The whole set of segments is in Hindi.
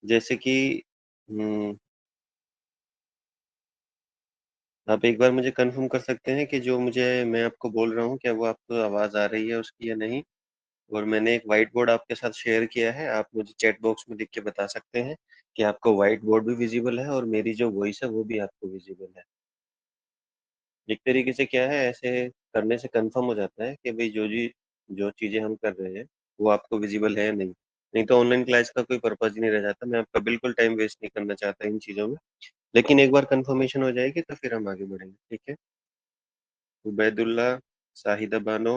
जैसे कि हुँ, आप एक बार मुझे कन्फर्म कर सकते हैं कि जो मुझे मैं आपको बोल रहा हूँ, क्या वो आपको आवाज़ आ रही है उसकी या नहीं? और मैंने एक व्हाइट बोर्ड आपके साथ शेयर किया है, आप मुझे चैट बॉक्स में लिख के बता सकते हैं कि आपको व्हाइट बोर्ड भी विज़िबल है और मेरी जो वॉइस है, वो भी आपको विज़िबल है। एक तरीके से क्या है, ऐसे करने से कन्फर्म हो जाता है कि भई जो चीज़ें हम कर रहे हैं, वो आपको विज़िबल है या नहीं। नहीं तो ऑनलाइन क्लास का कोई पर्पज़ ही नहीं रह जाता। मैं आपका बिल्कुल टाइम वेस्ट नहीं करना चाहता इन चीज़ों में। लेकिन एक बार कन्फर्मेशन हो जाएगी तो फिर हम आगे बढ़ेंगे, ठीक है? उबैदुल्ला, शाहिदा बानो,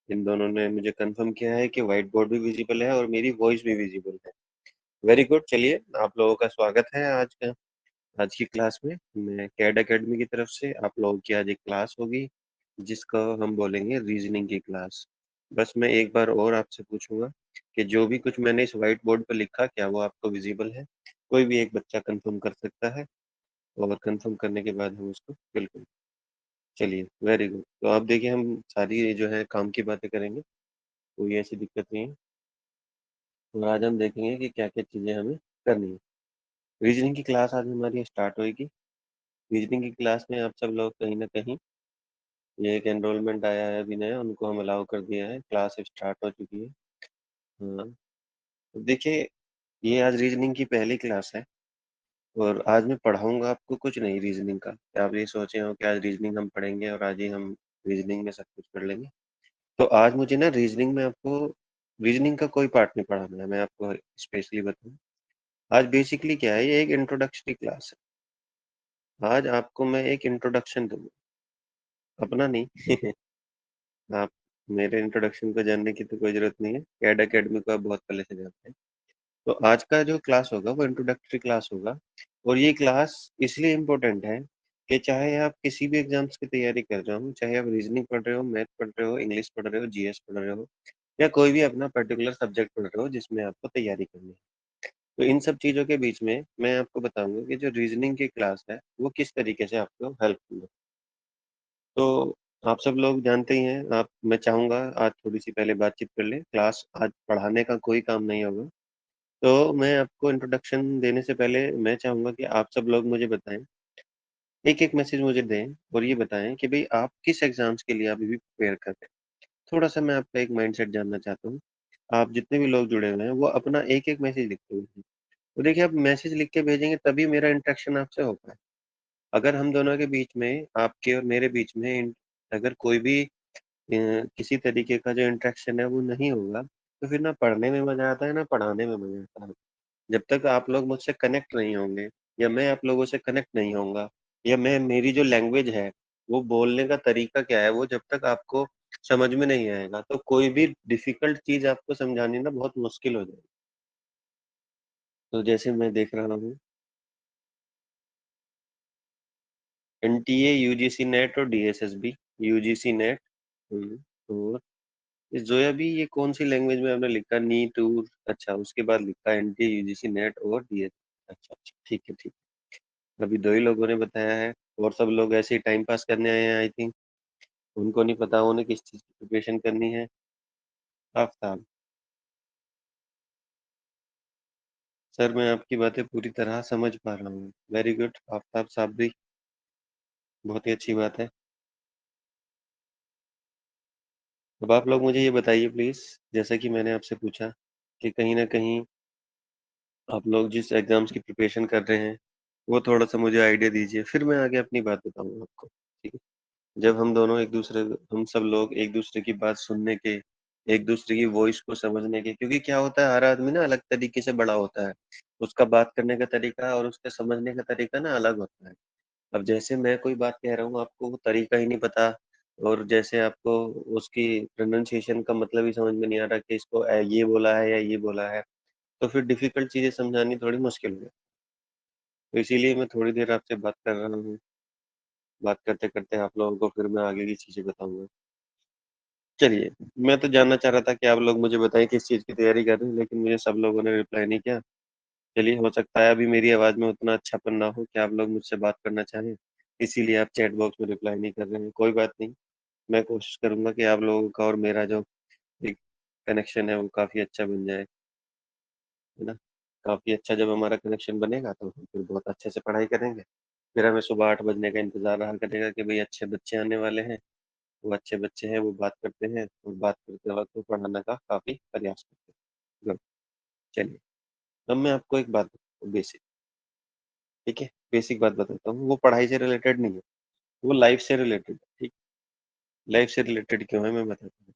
इन दोनों ने मुझे कन्फर्म किया है कि व्हाइट बोर्ड भी विज़िबल है और मेरी वॉइस भी विज़िबल है। वेरी गुड, चलिए आप लोगों का स्वागत है आज की क्लास में। मैं कैड अकेडमी की तरफ से आप लोगों की आज एक क्लास होगी, जिसको हम बोलेंगे रीजनिंग की क्लास। बस मैं एक बार और आपसे पूछूंगा कि जो भी कुछ मैंने इस व्हाइट बोर्ड पर लिखा, क्या वो आपको विजिबल है? कोई भी एक बच्चा कंफर्म कर सकता है, और कंफर्म करने के बाद हम उसको बिल्कुल। चलिए, वेरी गुड। तो आप देखिए, हम सारी जो है काम की बातें करेंगे, कोई ऐसी दिक्कत नहीं है। और आज हम देखेंगे कि क्या क्या चीज़ें हमें करनी है। रीजनिंग की क्लास आज हमारी स्टार्ट होगी। रीजनिंग की क्लास में आप सब लोग कहीं ना कहीं, ये एक एनरोलमेंट आया है अभी नया, उनको हम अलाउ कर दिया है, क्लास स्टार्ट हो चुकी है। हाँ, तो देखिए, ये आज रीजनिंग की पहली क्लास है और आज मैं पढ़ाऊंगा आपको कुछ नहीं रीजनिंग का। क्या आप ये सोचे हो कि आज रीजनिंग हम पढ़ेंगे और आज ही हम रीजनिंग में सब कुछ पढ़ लेंगे? तो आज मुझे ना रीजनिंग में आपको रीजनिंग का कोई पार्ट नहीं पढ़ाना है, मैं आपको स्पेशली बताऊं। आज बेसिकली क्या है, ये एक इंट्रोडक्टरी क्लास है। आज आपको मैं एक इंट्रोडक्शन दूंगा, अपना नहीं। आप मेरे इंट्रोडक्शन को जानने की तो कोई ज़रूरत नहीं है, कैड अकेडमी को आप बहुत पहले से जानते हैं। तो आज का जो क्लास होगा वो इंट्रोडक्टरी क्लास होगा, और ये क्लास इसलिए इम्पोर्टेंट है कि चाहे आप किसी भी एग्जाम्स की तैयारी कर रहे हो, चाहे आप रीजनिंग पढ़ रहे हो, मैथ पढ़ रहे हो, इंग्लिश पढ़ रहे हो, जीएस पढ़ रहे हो, या कोई भी अपना पर्टिकुलर सब्जेक्ट पढ़ रहे हो जिसमें आपको तैयारी करनी है, तो इन सब चीज़ों के बीच में मैं आपको बताऊंगा कि जो रीजनिंग की क्लास है वो किस तरीके से आपको हेल्पफुल है। तो आप सब लोग जानते ही हैं, आप मैं चाहूँगा आज थोड़ी-सी पहले बातचीत कर लें। क्लास आज पढ़ाने का कोई काम नहीं होगा। तो मैं आपको इंट्रोडक्शन देने से पहले मैं चाहूँगा कि आप सब लोग मुझे बताएँ, एक-एक मैसेज मुझे दें और ये बताएँ कि भई आप किस एग्ज़ाम्स के लिए अभी भी प्रिपेयर कर रहे हैं। थोड़ा-सा मैं आपका एक माइंडसेट जानना चाहता हूँ। आप जितने भी लोग जुड़े हुए हैं, वो अपना एक-एक मैसेज लिखते हुए हैं। तो देखिए, आप मैसेज लिख के भेजेंगे तभी मेरा इंटरेक्शन आपसे हो पाए। अगर हम दोनों के बीच में, आपके और मेरे बीच में अगर कोई भी किसी तरीके का जो इंटरेक्शन है वो नहीं होगा, तो फिर ना पढ़ने में मज़ा आता है, ना पढ़ाने में मज़ा आता है। जब तक आप लोग मुझसे कनेक्ट नहीं होंगे, या मैं आप लोगों से कनेक्ट नहीं होऊँगा, या मैं मेरी जो लैंग्वेज है, वो बोलने का तरीका क्या है, वो जब तक आपको समझ में नहीं आएगा, तो कोई भी डिफ़िकल्ट चीज़ आपको समझानी ना बहुत मुश्किल हो जाएगी। तो जैसे मैं देख रहा हूँ, एनटीए, यूजीसी नेट और डीएसएसबी, यूजीसी नेट। हुँ, और ये जोया भी, ये कौन सी लैंग्वेज में आपने लिखा? नी टूर, अच्छा, उसके बाद लिखा एनटीए, यूजीसी नेट और डीएस। अच्छा अच्छा, ठीक है ठीक है। अभी दो ही लोगों ने बताया है, और सब लोग ऐसे ही टाइम पास करने आए हैं आई थिंक। उनको नहीं पता उन्हें किस चीज़ की प्रिपरेशन करनी है। आफ्ताब, सर मैं आपकी बातें पूरी तरह समझ पा रहा हूँ। वेरी गुड, आफ्ताब साहब भी, बहुत ही अच्छी बात है। अब आप लोग मुझे ये बताइए प्लीज, जैसा कि मैंने आपसे पूछा कि कहीं ना कहीं आप लोग जिस एग्जाम्स की प्रिपरेशन कर रहे हैं, वो थोड़ा सा मुझे आइडिया दीजिए, फिर मैं आगे अपनी बात बताऊंगा आपको, ठीक है? जब हम सब लोग एक दूसरे की बात सुनने के, एक दूसरे की वॉइस को समझने के, क्योंकि क्या होता है, हर आदमी ना अलग तरीके से बड़ा होता है, उसका बात करने का तरीका और उसके समझने का तरीका ना अलग होता है। अब जैसे मैं कोई बात कह रहा हूँ, आपको वो तरीका ही नहीं पता, और जैसे आपको उसकी प्रोनाउंसिएशन का मतलब ही समझ में नहीं आ रहा कि इसको ये बोला है या ये बोला है, तो फिर डिफिकल्ट चीजें समझानी थोड़ी मुश्किल हो जाती है। तो इसीलिए मैं थोड़ी देर आपसे बात कर रहा हूँ। बात करते करते आप लोगों को फिर मैं आगे की चीजें बताऊंगा। चलिए, मैं तो जानना चाह रहा था कि आप लोग मुझे बताएं किस चीज़ की तैयारी कर रहे हैं, लेकिन मुझे सब लोगों ने रिप्लाई नहीं किया। चलिए, हो सकता है अभी मेरी आवाज़ में उतना अच्छापन ना हो कि आप लोग मुझसे बात करना चाहें, इसीलिए आप चैट बॉक्स में रिप्लाई नहीं कर रहे हैं। कोई बात नहीं, मैं कोशिश करूंगा कि आप लोगों का और मेरा जो एक कनेक्शन है वो काफ़ी अच्छा बन जाए, है ना? काफ़ी अच्छा जब हमारा कनेक्शन बनेगा तो हम फिर बहुत अच्छे से पढ़ाई करेंगे। फिर हमें सुबह 8 बजने का इंतज़ार रहा करेगा कि भई अच्छे बच्चे आने वाले हैं, वो अच्छे बच्चे हैं, वो बात करते हैं और बात करते वक़्त वो पढ़ाने का काफ़ी प्रयास करते हैं। गुड, चलिए, अब मैं आपको एक बात बताता हूँ बेसिक, ठीक है? बेसिक बात बताता हूँ, वो पढ़ाई से रिलेटेड नहीं है, वो लाइफ़ से रिलेटेड है, ठीक? लाइफ़ से रिलेटेड क्यों है मैं बताता हूँ।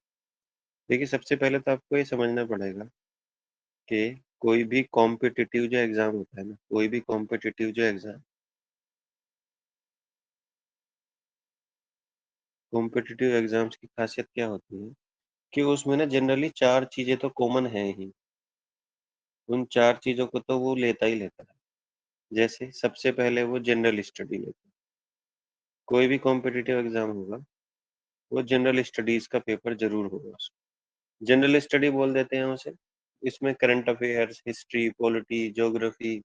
देखिए, सबसे पहले तो आपको ये समझना पड़ेगा कि कोई भी कॉम्पिटिटिव जो एग्ज़ाम होता है ना, कोई भी कॉम्पिटिटिव जो एग्ज़ाम कॉम्पिटिटिव एग्ज़ाम्स की ख़ासियत क्या होती है कि उसमें ना जनरली 4 चीज़ें तो कॉमन हैं ही। उन 4 चीज़ों को तो वो लेता ही लेता है। जैसे सबसे पहले वो जनरल स्टडी लेता है। कोई भी कॉम्पिटिटिव एग्ज़ाम होगा, वो जनरल स्टडीज़ का पेपर ज़रूर होगा उसमें। जनरल स्टडी बोल देते हैं उसे। इसमें current affairs, history, polity, geography,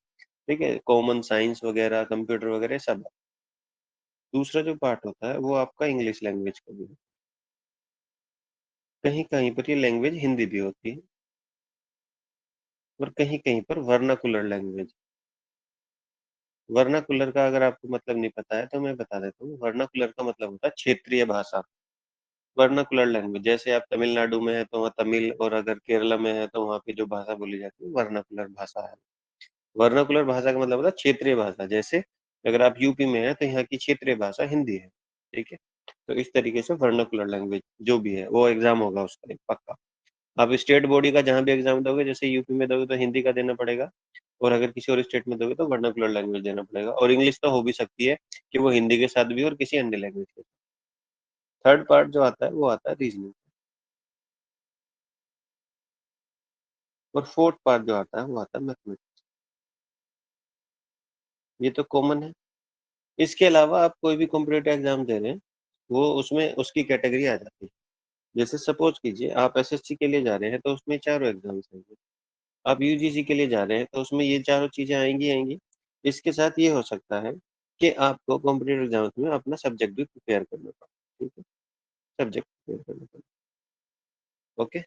ठीक है? कॉमन साइंस वग़ैरह, कंप्यूटर वग़ैरह सब। दूसरा जो पार्ट होता है, वो आपका इंग्लिश लैंग्वेज का भी है। कहीं-कहीं पर ये लैंग्वेज हिंदी भी होती है और कहीं-कहीं पर वर्नाकुलर लैंग्वेज। वर्नाकुलर का अगर आपको मतलब नहीं पता है, तो मैं बता देता हूँ। वर्नाकुलर का मतलब होता है क्षेत्रीय भाषा। वर्नाकुलर लैंग्वेज, जैसे आप तमिलनाडु में हैं, तो वहाँ तमिल और अगर केरला में हैं, तो वहाँ पे जो भाषा बोली जाती है, वर्नाकुलर भाषा है। वर्नाकुलर भाषा का मतलब होता है क्षेत्रीय भाषा। जैसे अगर आप यूपी में हैं, तो यहाँ की क्षेत्रीय भाषा हिंदी है, ठीक है? तो इस तरीके से वर्नाकुलर लैंग्वेज जो भी है, वो एग्ज़ाम होगा उसका एक पक्का। आप स्टेट बॉडी का जहाँ भी एग्ज़ाम दोगे, जैसे यूपी में दोगे तो हिंदी का देना पड़ेगा और अगर किसी और स्टेट में दोगे तो वर्नाकुलर लैंग्वेज देना पड़ेगा और इंग्लिश तो हो भी सकती है कि वो हिंदी के साथ भी और किसी अन्य लैंग्वेज के साथ। थर्ड पार्ट जो आता है, वो आता है रीज़निंग और फोर्थ पार्ट जो आता है, वो आता है मैथमेटिक्स। ये तो कॉमन है। इसके अलावा आप कोई भी कॉम्पिटिटिव एग्ज़ाम दे रहे हैं, वो उसमें उसकी कैटेगरी आ जाती है। जैसे सपोज़ कीजिए आप एसएससी के लिए जा रहे हैं, तो उसमें चारों एग्ज़ाम्स आएँगे। आप यूजीसी के लिए जा रहे हैं, तो उसमें ये चारों चीज़ें आएँगी ही आएँगी। इसके साथ ये हो सकता है कि आपको कॉम्पिटिटिव एग्ज़ाम्स में अपना सब्जेक्ट भी प्रिपेयर करना पड़े, ठीक है? सब्जेक्ट प्रिपेयर करना पड़े, ओके?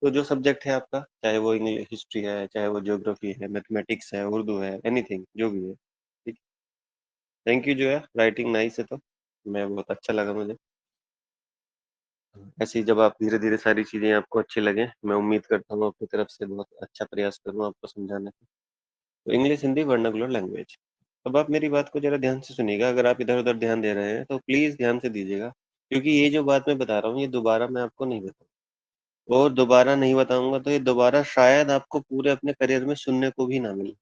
तो जो सब्जेक्ट है आपका, चाहे वो हिस्ट्री है, चाहे वो ज्योग्राफी है, मैथमेटिक्स है, उर्दू है, एनीथिंग जो भी है, ठीक? थैंक यू जो है, राइटिंग नाइस है तो, मैं बहुत अच्छा लगा मुझे। ऐसे ही जब आप धीरे-धीरे सारी चीज़ें आपको अच्छी लगें, मैं उम्मीद करता हूँ अपनी तरफ से बहुत अच्छा प्रयास करूँ आपको समझाने का। तो इंग्लिश, हिंदी वर्नाकुलर लैंग्वेज। अब आप मेरी बात को ज़रा ध्यान से सुनिएगा, अगर आप इधर-उधर ध्यान दे रहे हैं, तो प्लीज़ ध्यान से दीजिएगा, क्योंकि ये जो बात मैं बता रहा हूँ, ये दोबारा मैं आपको नहीं बताऊँ और दोबारा नहीं बताऊँगा, तो ये दोबारा शायद आपको पूरे अपने करियर में सुनने को भी ना मिले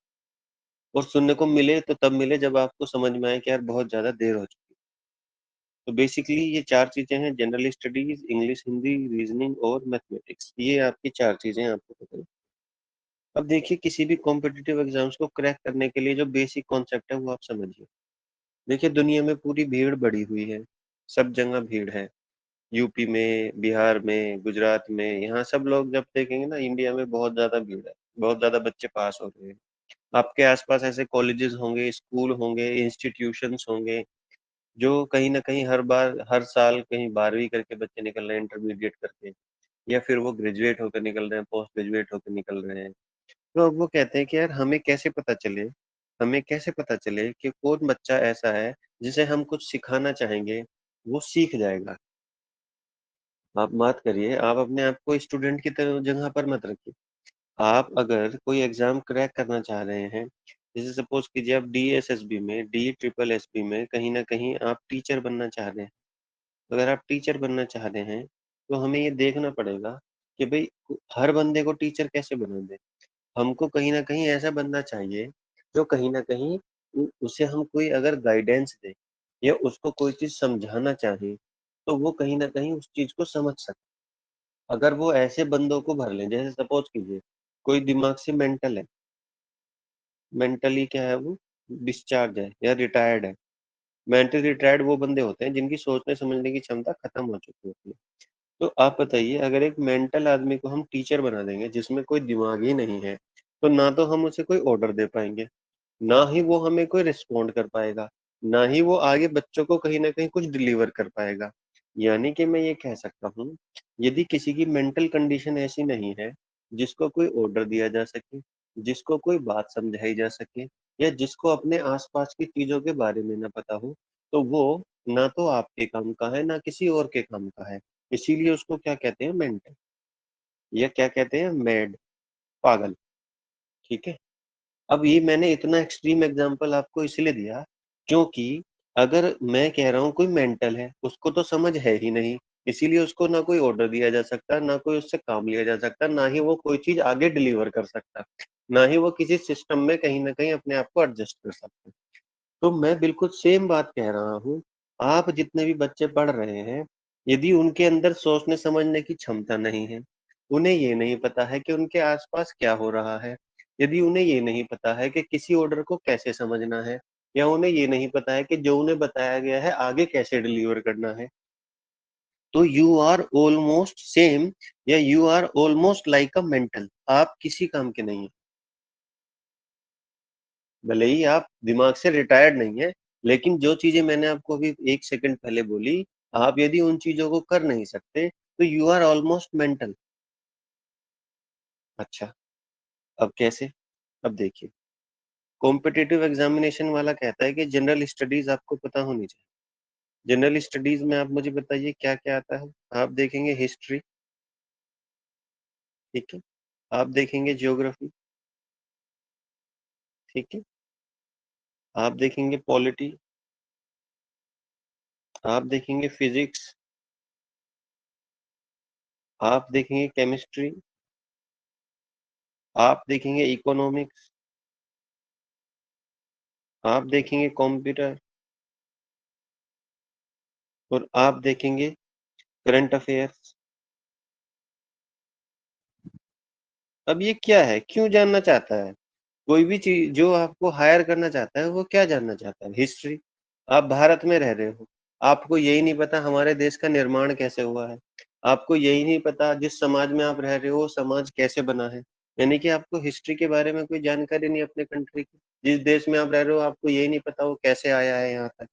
और सुनने को मिले, तो तब मिले जब आपको समझ में आए कि यार बहुत ज़्यादा देर हो चुकी है। तो बेसिकली ये 4 चीज़ें हैं general studies, English, Hindi, reasoning और मैथमेटिक्स। ये आपकी 4 चीज़ें आपको पता है। अब देखिए किसी भी कॉम्पिटिटिव एग्ज़ाम्स को क्रैक करने के लिए जो बेसिक कॉन्सेप्ट है वो आप समझिए। देखिए दुनिया में पूरी भीड़ बढ़ी हुई है, सब जगह भीड़ है। यूपी में, बिहार में, गुजरात में, यहाँ सब लोग जब देखेंगे ना इंडिया में बहुत ज़्यादा भीड़ है, बहुत ज़्यादा बच्चे पास हो रहे हैं। आपके आस-पास ऐसे कॉलेजेस होंगे, स्कूल होंगे, इंस्टीट्यूशंस होंगे, जो कहीं न कहीं हर साल कहीं 12वीं करके बच्चे निकल रहे हैं इंटरमीडिएट करके या फिर वो ग्रेजुएट होकर निकल रहे हैं, पोस्ट ग्रेजुएट होकर निकल रहे हैं। तो अब वो कहते हैं कि यार हमें कैसे पता चले कि कौन बच्चा ऐसा है जिसे हम कुछ सिखाना चाहेंगे, वो सीख जाएगा। आप मत करिए, आप अपने आप को स्टूडेंट की तरह जगह पर मत रखिए। आप अगर कोई एग्ज़ाम क्रैक करना चाह रहे हैं, जैसे सपोज़ कीजिए आप डीएसएसबी में, डी ट्रिपल एसपी में कहीं न कहीं आप टीचर बनना चाह रहे हैं। अगर आप टीचर बनना चाह रहे हैं, तो हमें ये देखना पड़ेगा कि भई हर बंदे को टीचर कैसे बना दें। हमको कहीं न कहीं ऐसा बंदा चाहिए, जो कहीं न कहीं उसे हम कोई अगर गाइडेंस दें या उसको कोई चीज़ समझाना चाहें, तो वो कहीं न कहीं उस चीज़ को समझ सके। अगर वो ऐसे बंदों को भर लें, जैसे सपोज़ कीजिए, कोई दिमाग से मेंटल है, मेंटली क्या है वो डिस्चार्ज है या रिटायर्ड है। मेंटली रिटायर्ड वो बंदे होते हैं जिनकी सोचने-समझने की क्षमता खत्म हो चुकी होती है। तो आप बताइए अगर एक मेंटल आदमी को हम टीचर बना देंगे जिसमें कोई दिमाग ही नहीं है, तो ना तो हम उसे कोई ऑर्डर दे पाएँगे, ना ही वो हमें कोई रिस्पॉन्ड कर पाएगा, ना ही वो आगे बच्चों को कहीं न कहीं कुछ डिलीवर कर पाएगा। यानी कि मैं ये कह सकता हूँ, यदि किसी की मेंटल कंडीशन ऐसी नहीं है, जिसको कोई ऑर्डर दिया जा सके, जिसको कोई बात समझाई जा सके या जिसको अपने आस-पास की चीज़ों के बारे में ना पता हो, तो वो ना तो आपके काम का है, ना किसी और के काम का है। इसीलिए उसको क्या कहते हैं मेंटल या क्या कहते हैं मैड, पागल, ठीक है? अब ये मैंने इतना एक्सट्रीम एग्ज़ाम्पल आपको इसलिए दिया, क्योंकि अगर मैं कह रहा हूँ कोई मेंटल है, उसको तो समझ है ही नहीं, इसीलिए उसको ना कोई ऑर्डर दिया जा सकता, ना कोई उससे काम लिया जा सकता, ना ही वो कोई चीज़ आगे डिलीवर कर सकता, ना ही वो किसी सिस्टम में कहीं न कहीं अपने आप को एडजस्ट कर सकता। तो मैं बिल्कुल सेम बात कह रहा हूँ, आप जितने भी बच्चे पढ़ रहे हैं, यदि उनके अंदर सोचने-समझने की क्षमता नहीं है, उन्हें ये नहीं पता है कि उनके आस-पास क्या हो रहा है, यदि उन्हें ये नहीं पता है कि किसी ऑर्डर को कैसे समझना है, या उन्हें ये नहीं पता है कि जो उन्हें बताया गया है, आगे कैसे डिलीवर करना है, तो यू आर ऑलमोस्ट सेम या you are almost like a mental. आप किसी काम के नहीं हैं। भले ही आप दिमाग से रिटायर्ड नहीं हैं, लेकिन जो चीज़ें मैंने आपको अभी 1 सेकंड पहले बोली, आप यदि उन चीज़ों को कर नहीं सकते, तो यू आर ऑलमोस्ट मेंटल। अच्छा, अब कैसे? अब देखिए, कॉम्पिटिटिव एग्ज़ामिनेशन वाला कहता है कि जनरल स्टडीज़ आपको पता होनी चाहिए। जनरल स्टडीज़ में आप मुझे बताइए क्या-क्या आता है? आप देखेंगे हिस्ट्री, ठीक है? आप देखेंगे ज्योग्राफी, ठीक है? आप देखेंगे पॉलिटी, आप देखेंगे फिज़िक्स, आप देखेंगे केमिस्ट्री, आप देखेंगे इकोनॉमिक्स, आप देखेंगे कंप्यूटर और आप देखेंगे करंट अफेयर्स। अब ये क्या है? क्यों जानना चाहता है? कोई भी चीज़ जो आपको हायर करना चाहता है, वो क्या जानना चाहता है? हिस्ट्री। आप भारत में रह रहे हो, आपको यही नहीं पता हमारे देश का निर्माण कैसे हुआ है। आपको यही नहीं पता जिस समाज में आप रह रहे हो, वो समाज कैसे बना है। यानी कि आपको हिस्ट्री के बारे में कोई जानकारी नहीं अपने कंट्री की। जिस देश में आप रह रहे हो, आपको यही नहीं पता वो कैसे आया है यहाँ तक।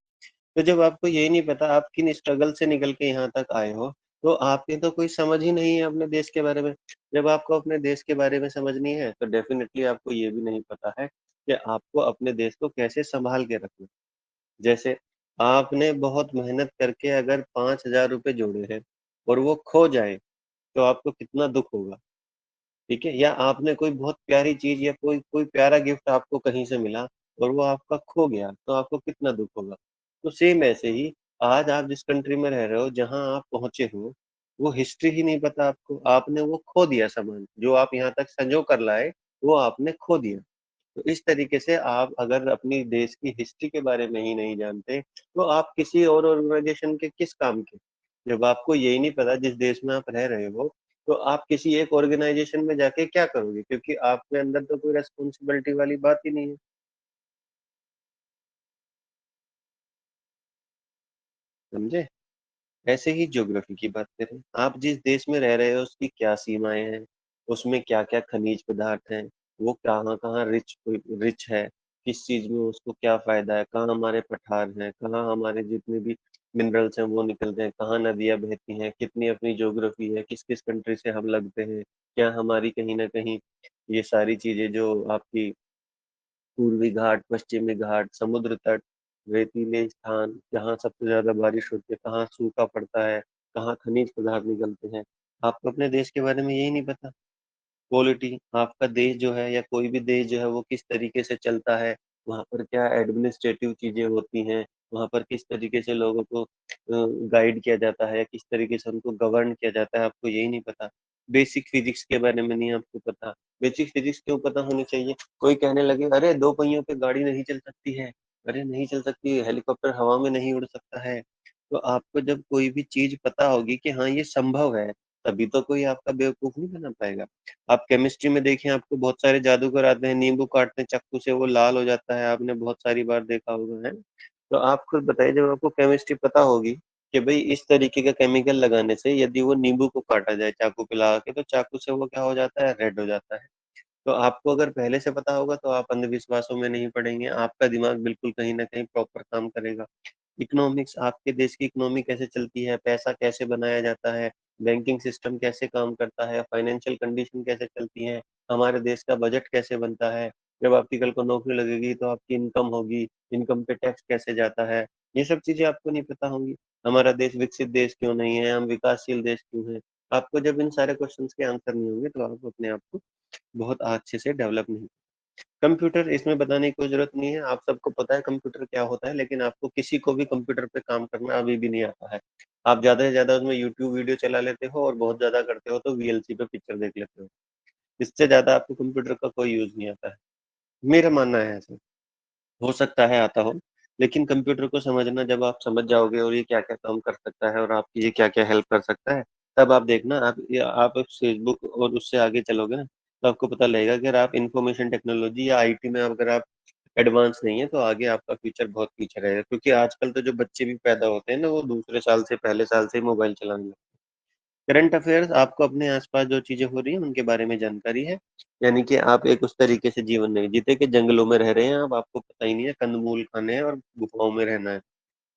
तो जब आपको यही नहीं पता आप किन स्ट्रगल से निकल के यहाँ तक आए हो, तो आपकी तो कोई समझ ही नहीं है अपने देश के बारे में। जब आपको अपने देश के बारे में समझनी है, तो डेफ़िनेटली आपको ये भी नहीं पता है कि आपको अपने देश को कैसे सँभाल के रखना है। जैसे आपने बहुत मेहनत करके अगर ₹5000 जोड़े हैं और वो खो जाए, तो आपको कितना दुःख होगा। ठीक है? या आपने कोई बहुत प्यारी चीज़ या कोई कोई प्यारा गिफ्ट आपको कहीं से मिला और वो आपका खो गया, तो आपको कितना दुःख होगा। तो सेम ऐसे ही आज आप जिस कंट्री में रह रहे हो, जहाँ आप पहुँचे हो, वो हिस्ट्री ही नहीं पता आपको, आपने वो खो दिया सामान, जो आप यहाँ तक सँजो कर लाए, वो आपने खो दिया। तो इस तरीके से आप अगर अपनी देश की हिस्ट्री के बारे में ही नहीं जानते, तो आप किसी और ऑर्गनाइज़ेशन के किस काम के? जब आपको यही नहीं पता जिस देश में आप रह रहे हो, तो आप किसी एक ऑर्गनाइज़ेशन में जाके क्या करोगे? क्योंकि आपके अंदर तो कोई रिस्पॉन्सिबिलिटी वाली बात ही नहीं है, समझे? ऐसे ही ज्योग्राफी की बात करें, आप जिस देश में रह रहे हो उसकी क्या सीमाएँ हैं, उसमें क्या-क्या खनिज पदार्थ हैं, वो कहाँ-कहाँ रिच है, किस चीज़ में उसको क्या फ़ायदा है, कहाँ हमारे पठार हैं, कहाँ हमारे जितने भी मिनरल्स हैं वो निकलते हैं, कहाँ नदियाँ बहती हैं, कितनी अपनी ज्योग्राफी है, किस-किस कंट्री से हम लगते हैं, क्या हमारी कहीं न कहीं ये सारी चीज़ें जो आपकी पूर्वी घाट, पश्चिमी घाट, समुद्र तट, रेतीले स्थान, जहाँ सबसे ज़्यादा बारिश होती है, कहाँ सूखा पड़ता है, कहाँ खनिज पदार्थ निकलते हैं। आपको अपने देश के बारे में यही नहीं पता। पॉलिटी, आपका देश जो है या कोई भी देश जो है वो किस तरीके से चलता है, वहाँ पर क्या एडमिनिस्ट्रेटिव चीज़ें होती हैं, वहाँ पर किस तरीके से लोगों को गाइड किया जाता है, किस तरीके से उनको गवर्न किया जाता है, आपको यही नहीं पता। बेसिक फिज़िक्स के बारे में नहीं आपको पता। बेसिक फिज़िक्स क्यों पता होनी चाहिए? कोई कहने लगे, "अरे! 2 पहियों पे गाड़ी नहीं चल सकती है। अरे! नहीं चल सकती है, हेलीकॉप्टर हवा में नहीं उड़ सकता है।" तो आपको जब कोई भी चीज़ पता होगी कि हाँ, ये संभव है, तभी तो कोई आपका बेवकूफ़ नहीं बना पाएगा। आप केमिस्ट्री में देखें आपको बहुत सारे जादूगर आते हैं, नींबू काटते हैं चाकू से वो लाल हो जाता है, आपने बहुत सारी बार देखा होगा, है? तो आप खुद बताइए जब आपको केमिस्ट्री पता होगी कि भई इस तरीके का केमिकल लगाने से यदि वो नींबू को काटा जाए चाकू पे लगा के तो चाकू से वो क्या हो जाता है रेड हो जाता है। तो आपको अगर पहले से पता होगा तो आप अंधविश्वासों में नहीं पड़ेंगे, आपका दिमाग बिल्कुल कहीं न कहीं प्रॉपर काम करेगा। इकोनॉमिक्स आपके देश की इकोनॉमी कैसे चलती है, पैसा कैसे बनाया जाता है, बैंकिंग सिस्टम कैसे काम करता है, फाइनेंशियल कंडीशन कैसे चलती है, हमारे देश का बजट कैसे बनता है, जब आपकी कल को नौकरी लगेगी तो आपकी इनकम होगी, इनकम पे टैक्स कैसे जाता है, ये सब चीजें आपको नहीं पता होंगी। हमारा देश विकसित देश क्यों नहीं है, हम विकासशील देश क्यों है। आपको जब इन सारे क्वेश्चंस के आंसर नहीं होंगे तो आप अपने आप को बहुत अच्छे से डेवलप नहीं। कंप्यूटर इसमें बताने की कोई जरूरत नहीं है, आप सबको पता है कंप्यूटर क्या होता है, लेकिन आपको किसी को भी कंप्यूटर पे काम करना अभी भी नहीं आता है। आप ज्यादा से ज्यादा उसमें यूट्यूब वीडियो चला लेते हो और बहुत ज्यादा करते हो तो वीएलसी पे पिक्चर देख लेते हो। इससे ज्यादा आपको कंप्यूटर का कोई यूज नहीं आता है, मेरा मानना है ऐसा। हो सकता है आता हो, लेकिन कंप्यूटर को समझना जब आप समझ जाओगे और ये क्या क्या काम कर सकता है और आपकी ये क्या क्या हेल्प कर सकता है, तब आप देखना, आप फेसबुक और उससे आगे चलोगे ना, तो आपको पता लगेगा कि अगर आप इंफॉर्मेशन टेक्नोलॉजी या आईटी में अगर आप एडवांस नहीं है तो आगे आपका फ्यूचर बहुत पीछे रहेगा, क्योंकि आजकल तो जो बच्चे भी पैदा होते हैं ना वो दूसरे साल से पहले साल से मोबाइल चलाने लगते हैं। करंट अफेयर्स, आपको अपने आसपास जो चीजें हो रही है उनके बारे में जानकारी है, यानी कि आप एक उस तरीके से जीवन नहीं जीते कि जंगलों में रह रहे हैं, अब आपको पता ही नहीं है कंदमूल खाने हैं और गुफाओं में रहना है।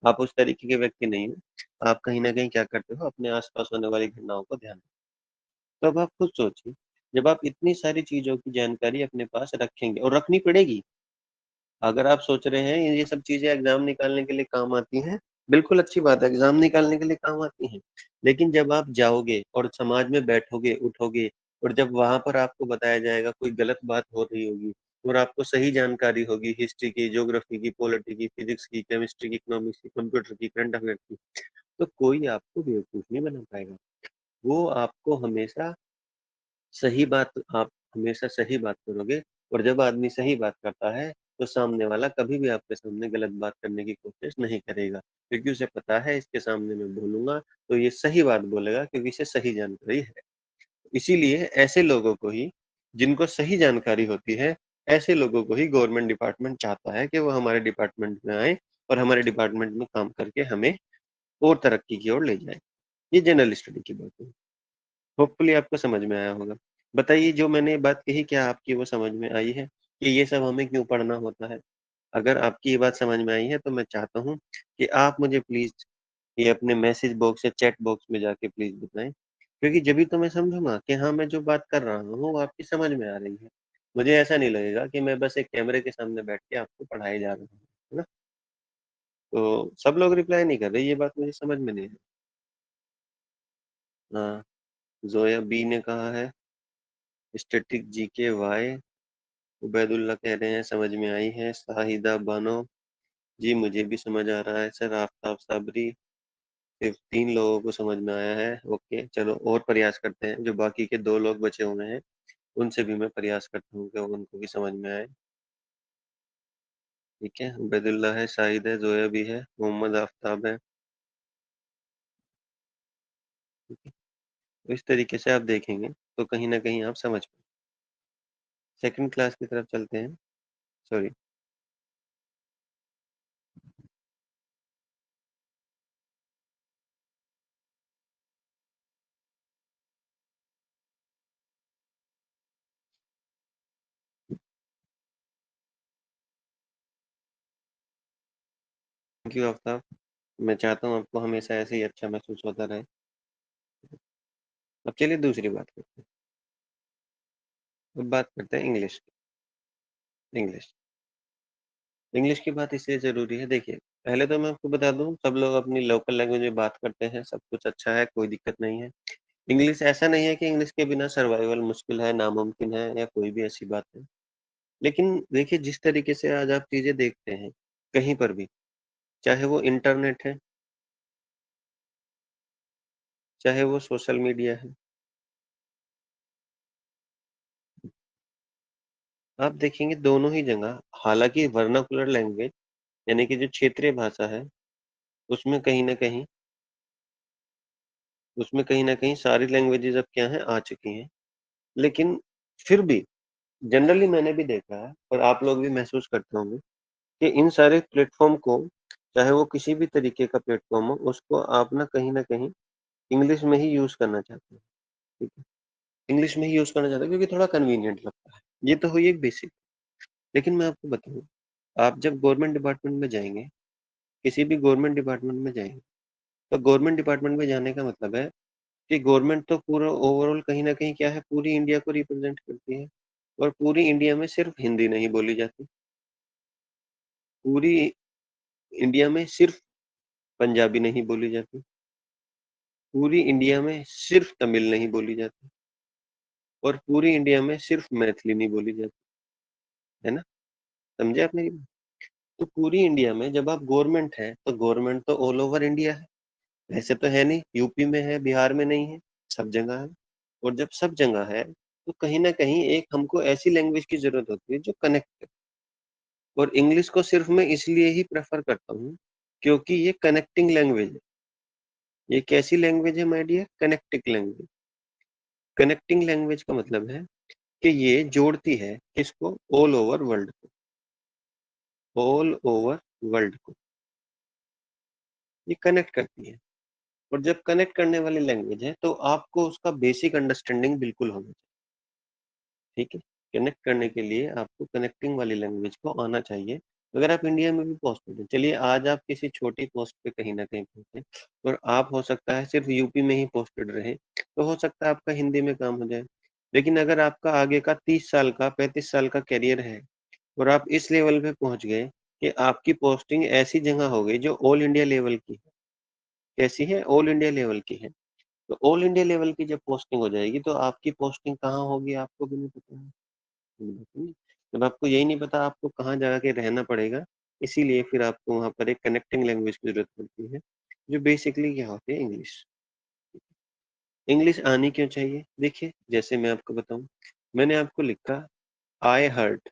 आप उस तरीके के व्यक्ति नहीं हो, आप कहीं ना कहीं क्या करते हो, अपने आसपास होने वाली घटनाओं को ध्यान। तो अब आप खुद सोचिए, जब आप इतनी सारी चीजों की जानकारी अपने पास रखेंगे और रखनी पड़ेगी, अगर आप सोच रहे हैं ये सब चीजें एग्जाम निकालने के लिए काम आती हैं, बिल्कुल अच्छी बात है, एग्जाम निकालने के लिए काम आती हैं। लेकिन जब आप जाओगे और समाज में बैठोगे उठोगे, और जब वहां पर आपको बताया जाएगा कोई गलत बात हो रही होगी और आपको सही जानकारी होगी हिस्ट्री की, ज्योग्राफी की, पॉलिटी की, फिजिक्स की, केमिस्ट्री की, इकोनॉमिक्स की, कंप्यूटर की, करंट अफेयर की, तो कोई आपको बेवकूफ नहीं बना पाएगा। वो आपको हमेशा सही बात, आप हमेशा सही बात करोगे, और जब आदमी सही बात करता है तो सामने वाला कभी भी आपके सामने गलत बात करने की कोशिश नहीं करेगा, क्योंकि उसे पता है इसके सामने मैं बोलूंगा तो ये सही बात बोलेगा, क्योंकि इसे सही जानकारी है। इसीलिए ऐसे लोगों को ही, जिनको सही जानकारी होती है, ऐसे लोगों को ही गवर्नमेंट डिपार्टमेंट चाहता है कि वो हमारे डिपार्टमेंट में आए और हमारे डिपार्टमेंट में काम करके हमें और तरक्की की ओर ले जाए। ये जनरल स्टडी की बात है। होपफुली आपको समझ में आया होगा। बताइए, जो मैंने बात कही क्या आपकी वो समझ में आई है कि ये सब हमें क्यों पढ़ना होता है? अगर आपकी ये बात समझ में आई है तो मैं चाहता हूँ कि आप मुझे प्लीज ये अपने मैसेज बॉक्स या चैट बॉक्स में जाके प्लीज बताएं, क्योंकि जभी तो मैं समझूंगा कि हाँ, मैं जो बात कर रहा हूँ वो आपकी समझ में आ रही है। मुझे ऐसा नहीं लगेगा कि मैं बस एक कैमरे के सामने बैठ के आपको पढ़ाए जा रहा हूँ, है ना? तो सब लोग रिप्लाई नहीं कर रहे, ये बात मुझे समझ में नहीं है। हाँ, जोया बी ने कहा है स्टैटिक जीके वाई। उबैदुल्ला कह रहे हैं समझ में आई है। शाहिदा बानो, जी मुझे भी समझ आ रहा है सर। आफ्ताब साबरी, सिर्फ 3 लोगों को समझ में आया है। ओके, चलो और प्रयास करते हैं, जो बाकी के 2 लोग बचे हुए हैं उनसे भी मैं प्रयास करता हूँ कि उनको भी समझ में आए। ठीक है, उबैदुल्ला है, शाहिद है, जोया भी है, मोहम्मद आफ्ताब है। ठीक है, तो इस तरीके से आप देखेंगे तो कहीं ना कहीं आप समझ पाए। सेकंड क्लास की तरफ चलते हैं। सॉरी। Thank you Aftab. मैं चाहता हूँ आपको हमेशा ऐसे ही अच्छा महसूस होता रहे। अब चलिए दूसरी बात करते हैं। अब बात करते हैं इंग्लिश की। इंग्लिश इंग्लिश की बात इसलिए जरूरी है, देखिए, पहले तो मैं आपको बता दूं, सब लोग अपनी लोकल लैंग्वेज में बात करते हैं, सब कुछ अच्छा है, कोई दिक्कत नहीं है। इंग्लिश ऐसा नहीं है कि इंग्लिश के बिना सर्वाइवल मुश्किल है, नामुमकिन है, या कोई भी ऐसी बात है। लेकिन देखिए, जिस तरीके से आज आप चीजें देखते हैं कहीं पर भी, चाहे वो इंटरनेट है, चाहे वो सोशल मीडिया है, आप देखेंगे दोनों ही जगह, हालांकि वर्नाकुलर लैंग्वेज यानी कि जो क्षेत्रीय भाषा है, उसमें कहीं ना कहीं उसमें कहीं ना कहीं सारी लैंग्वेजेस अब क्या है, आ चुकी हैं। लेकिन फिर भी जनरली मैंने भी देखा है और आप लोग भी महसूस करते होंगे कि इन सारे प्लेटफॉर्म को, चाहे वो किसी भी तरीके का प्लेटफॉर्म हो, उसको आप ना कहीं इंग्लिश में ही यूज करना चाहते हैं। ठीक है, इंग्लिश में ही यूज करना चाहते हैं क्योंकि थोड़ा कन्वीनियंट लगता है। ये तो हुई एक बेसिक। लेकिन मैं आपको बताऊं, आप जब गवर्नमेंट डिपार्टमेंट में जाएंगे, किसी भी गवर्नमेंट डिपार्टमेंट में जाएंगे, तो गवर्नमेंट डिपार्टमेंट में जाने का मतलब है कि गवर्नमेंट तो पूरा ओवरऑल कहीं ना कहीं क्या है, पूरी इंडिया को रिप्रेजेंट करती है, और पूरी इंडिया में सिर्फ हिंदी नहीं बोली जाती, पूरी इंडिया में सिर्फ पंजाबी नहीं बोली जाती, पूरी इंडिया में सिर्फ तमिल नहीं बोली जाती, और पूरी इंडिया में सिर्फ मैथिली नहीं बोली जाती, है ना? समझे आप मेरी बात? तो पूरी इंडिया में जब आप गवर्नमेंट है तो गवर्नमेंट तो ऑल ओवर इंडिया है, ऐसे तो है नहीं यूपी में है बिहार में नहीं है, सब जगह है। और जब सब जगह है तो कहीं ना कहीं एक हमको ऐसी लैंग्वेज की जरूरत होती है जो कनेक्ट करे। और इंग्लिश को सिर्फ मैं इसलिए ही प्रेफर करता हूँ क्योंकि ये कनेक्टिंग लैंग्वेज है। ये कैसी लैंग्वेज है my dear? Connecting language. Connecting language का मतलब है कि ये जोड़ती है किसको? ऑल ओवर वर्ल्ड को, ऑल ओवर वर्ल्ड को ये कनेक्ट करती है। और जब कनेक्ट करने वाली लैंग्वेज है तो आपको उसका बेसिक अंडरस्टैंडिंग बिल्कुल होना चाहिए, ठीक है? कनेक्ट करने के लिए आपको कनेक्टिंग वाली लैंग्वेज को आना चाहिए। अगर आप इंडिया में भी पोस्टेड हैं, चलिए आज आप किसी छोटी पोस्ट पे कहीं ना कहीं पहुंचे, और आप हो सकता है सिर्फ यूपी में ही पोस्टेड रहे, तो हो सकता है आपका हिंदी में काम हो जाए। लेकिन अगर आपका आगे का 30 साल का 35 साल का करियर है, और आप इस लेवल पे पहुंच गए कि आपकी पोस्टिंग ऐसी जगह हो गई जो ऑल इंडिया लेवल की है। कैसी है? ऑल इंडिया लेवल की है। तो ऑल इंडिया लेवल की जब पोस्टिंग हो जाएगी तो आपकी पोस्टिंग कहाँ होगी आपको भी नहीं पता है। हम्म। जब आपको यही नहीं पता आपको कहाँ जाके रहना पड़ेगा, इसीलिए फिर आपको वहां पर एक कनेक्टिंग लैंग्वेज की जरूरत पड़ती है, जो बेसिकली क्या होती है? इंग्लिश। इंग्लिश आनी क्यों चाहिए? देखिए जैसे मैं आपको बताऊं, मैंने आपको लिखा आई हर्ट,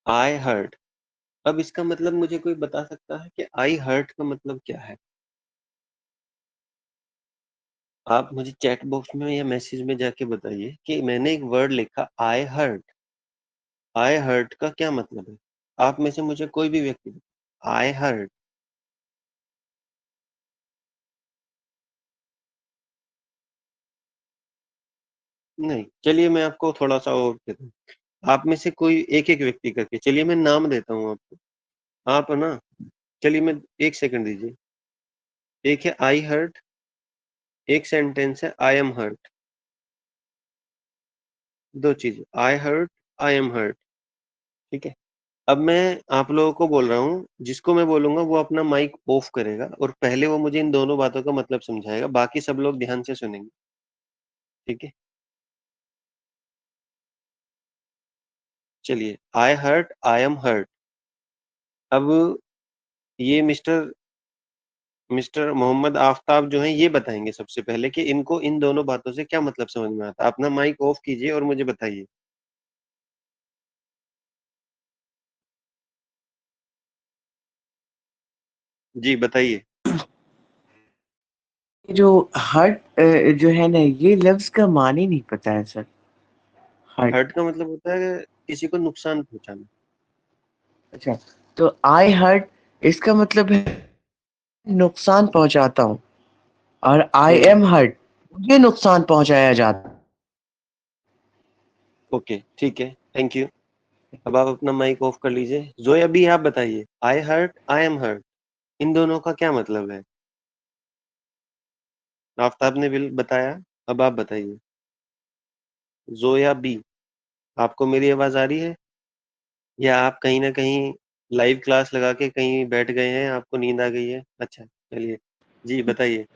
आई हर्ट। अब इसका मतलब मुझे कोई बता सकता है कि आई हर्ट का मतलब क्या है? आप मुझे चैट बॉक्स में या मैसेज में जाके बताइए कि मैंने एक वर्ड लिखा आई हर्ट, आई हर्ट का क्या मतलब है? आप में से मुझे कोई भी व्यक्ति, आई हर्ट। नहीं, चलिए मैं आपको थोड़ा सा और देता हूँ। आप में से कोई एक एक व्यक्ति करके, चलिए मैं नाम देता हूँ आपको। आप है ना, चलिए मैं, एक सेकंड दीजिए। एक है आई हर्ट, एक सेंटेंस है आई एम हर्ट। दो चीज, I hurt, I am hurt. ठीक है? अब मैं आप लोगों को बोल रहा हूँ, जिसको मैं बोलूंगा वो अपना माइक ऑफ करेगा और पहले वो मुझे इन दोनों बातों का मतलब समझाएगा, बाकी सब लोग ध्यान से सुनेंगे। ठीक है? चलिए, आई हर्ट, आई एम हर्ट। अब ये मिस्टर मिस्टर मोहम्मद आफ्ताब जो हैं ये बताएंगे सबसे पहले कि इनको इन दोनों बातों से क्या मतलब समझ में आता है। अपना माइक ऑफ कीजिए और मुझे बताइए। जी बताइए। जो हर्ट जो है ना, ये लफ्ज का मानी नहीं पता है सर। हर्ट। हर्ट का मतलब होता है किसी को नुकसान पहुंचाना। अच्छा, तो आई हर्ट इसका मतलब है नुकसान पहुंचाता हूँ, और आई हम्म। एम हर्ट मुझे नुकसान पहुंचाया जाता ओके ठीक है, थैंक यू। अब आप अपना माइक ऑफ कर लीजिए। जोया अभी आप बताइए, आई हर्ट, आई एम हर्ट, इन दोनों का क्या मतलब है? आफ्ताब ने बिल बताया, अब आप बताइए। जोया बी, आपको मेरी आवाज आ रही है, या आप कहीं ना कहीं लाइव क्लास लगा के कहीं बैठ गए हैं, आपको नींद आ गई है? अच्छा चलिए, जी बताइए।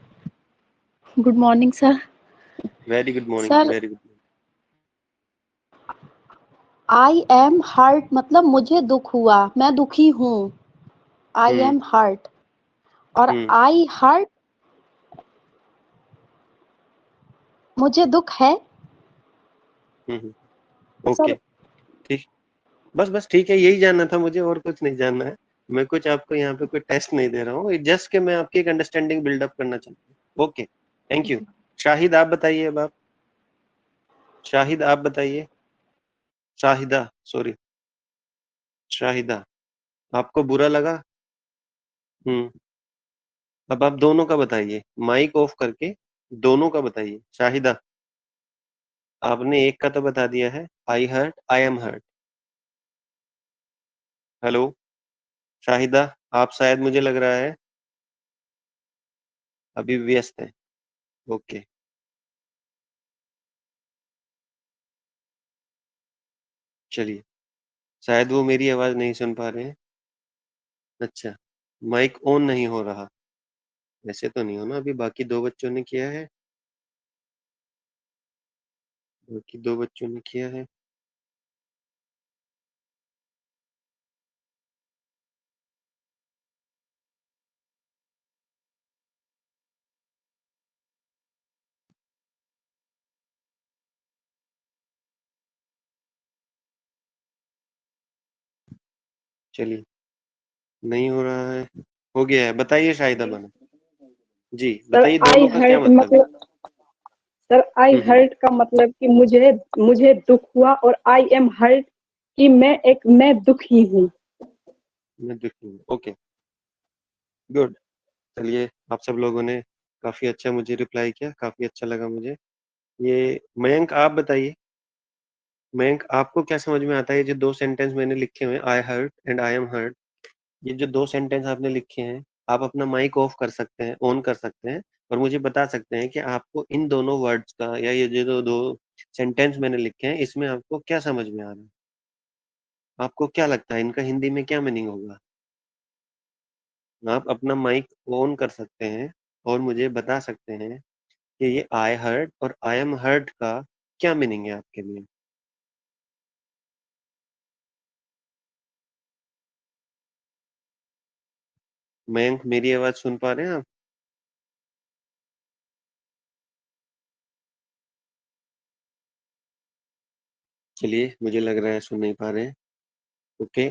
Good morning sir. Very good morning, sir, very good I am hurt मतलब मुझे दुख हुआ, मैं दुखी हूँ। I morning. Am hurt. और हम्म। आई हर्ट मुझे दुख है। ओके सर, ठीक। बस बस ठीक है, यही जानना था मुझे, और कुछ नहीं जानना है। मैं कुछ आपको यहाँ पे कोई टेस्ट नहीं दे रहा हूँ, जस्ट कि मैं आपकी एक अंडरस्टैंडिंग बिल्डअप करना चाहता हूँ। Okay, thank you. शाहिद आप बताइए अब आप, शाहिद आप बताइए। शाहिदा, सॉरी, शाहिदा, आपको बुरा लगा? हम्म। अब आप दोनों का बताइए, माइक ऑफ करके दोनों का बताइए। शाहिदा, आपने एक का तो बता दिया है, I hurt, I am hurt. Hello Shahida, आप शायद, मुझे लग रहा है अभी व्यस्त हैं। ओके, चलिए, शायद वो मेरी आवाज नहीं सुन पा रहे हैं। अच्छा, माइक ऑन नहीं हो रहा। ऐसे तो नहीं हो ना, अभी बाकी दो बच्चों ने किया है। बाकी दो बच्चों ने किया है। चलिए, नहीं हो रहा है। हो गया है, बताइए शाहिदा बानो। जी सर बताइए, आई दोनों का क्या हर्ट मतलब है। मतलब, सर आई हम्म। हर्ट का मतलब कि मुझे मुझे दुख हुआ, और आई एम हर्ट कि मैं दुखी हूँ। मैं दुखी हूँ। Okay, good. चलिए, आप सब लोगों ने काफी अच्छा मुझे रिप्लाई किया, काफी अच्छा लगा मुझे। ये मयंक, आप बताइए। मयंक, आपको क्या समझ में आता है ये जो दो सेंटेंस मैंने लिखे हुए हैं, I hurt and I am hurt, ये जो दो सेंटेंस आपने लिखे हैं, आप अपना माइक ऑफ कर सकते हैं, ऑन कर सकते हैं, और मुझे बता सकते हैं कि आपको इन दोनों वर्ड्स का, या ये जो दो दो सेंटेंस मैंने लिखे हैं, इसमें आपको क्या समझ में आ रहा है। आपको क्या लगता है इनका हिंदी में क्या मीनिंग होगा। आप अपना माइक ऑन कर सकते हैं और मुझे बता सकते हैं कि ये आई हर्ट और आई एम हर्ट का क्या मीनिंग है आपके लिए। मयंक, मेरी आवाज सुन पा रहे हैं आप। चलिए, मुझे लग रहा है सुन नहीं पा रहे हैं। ओके,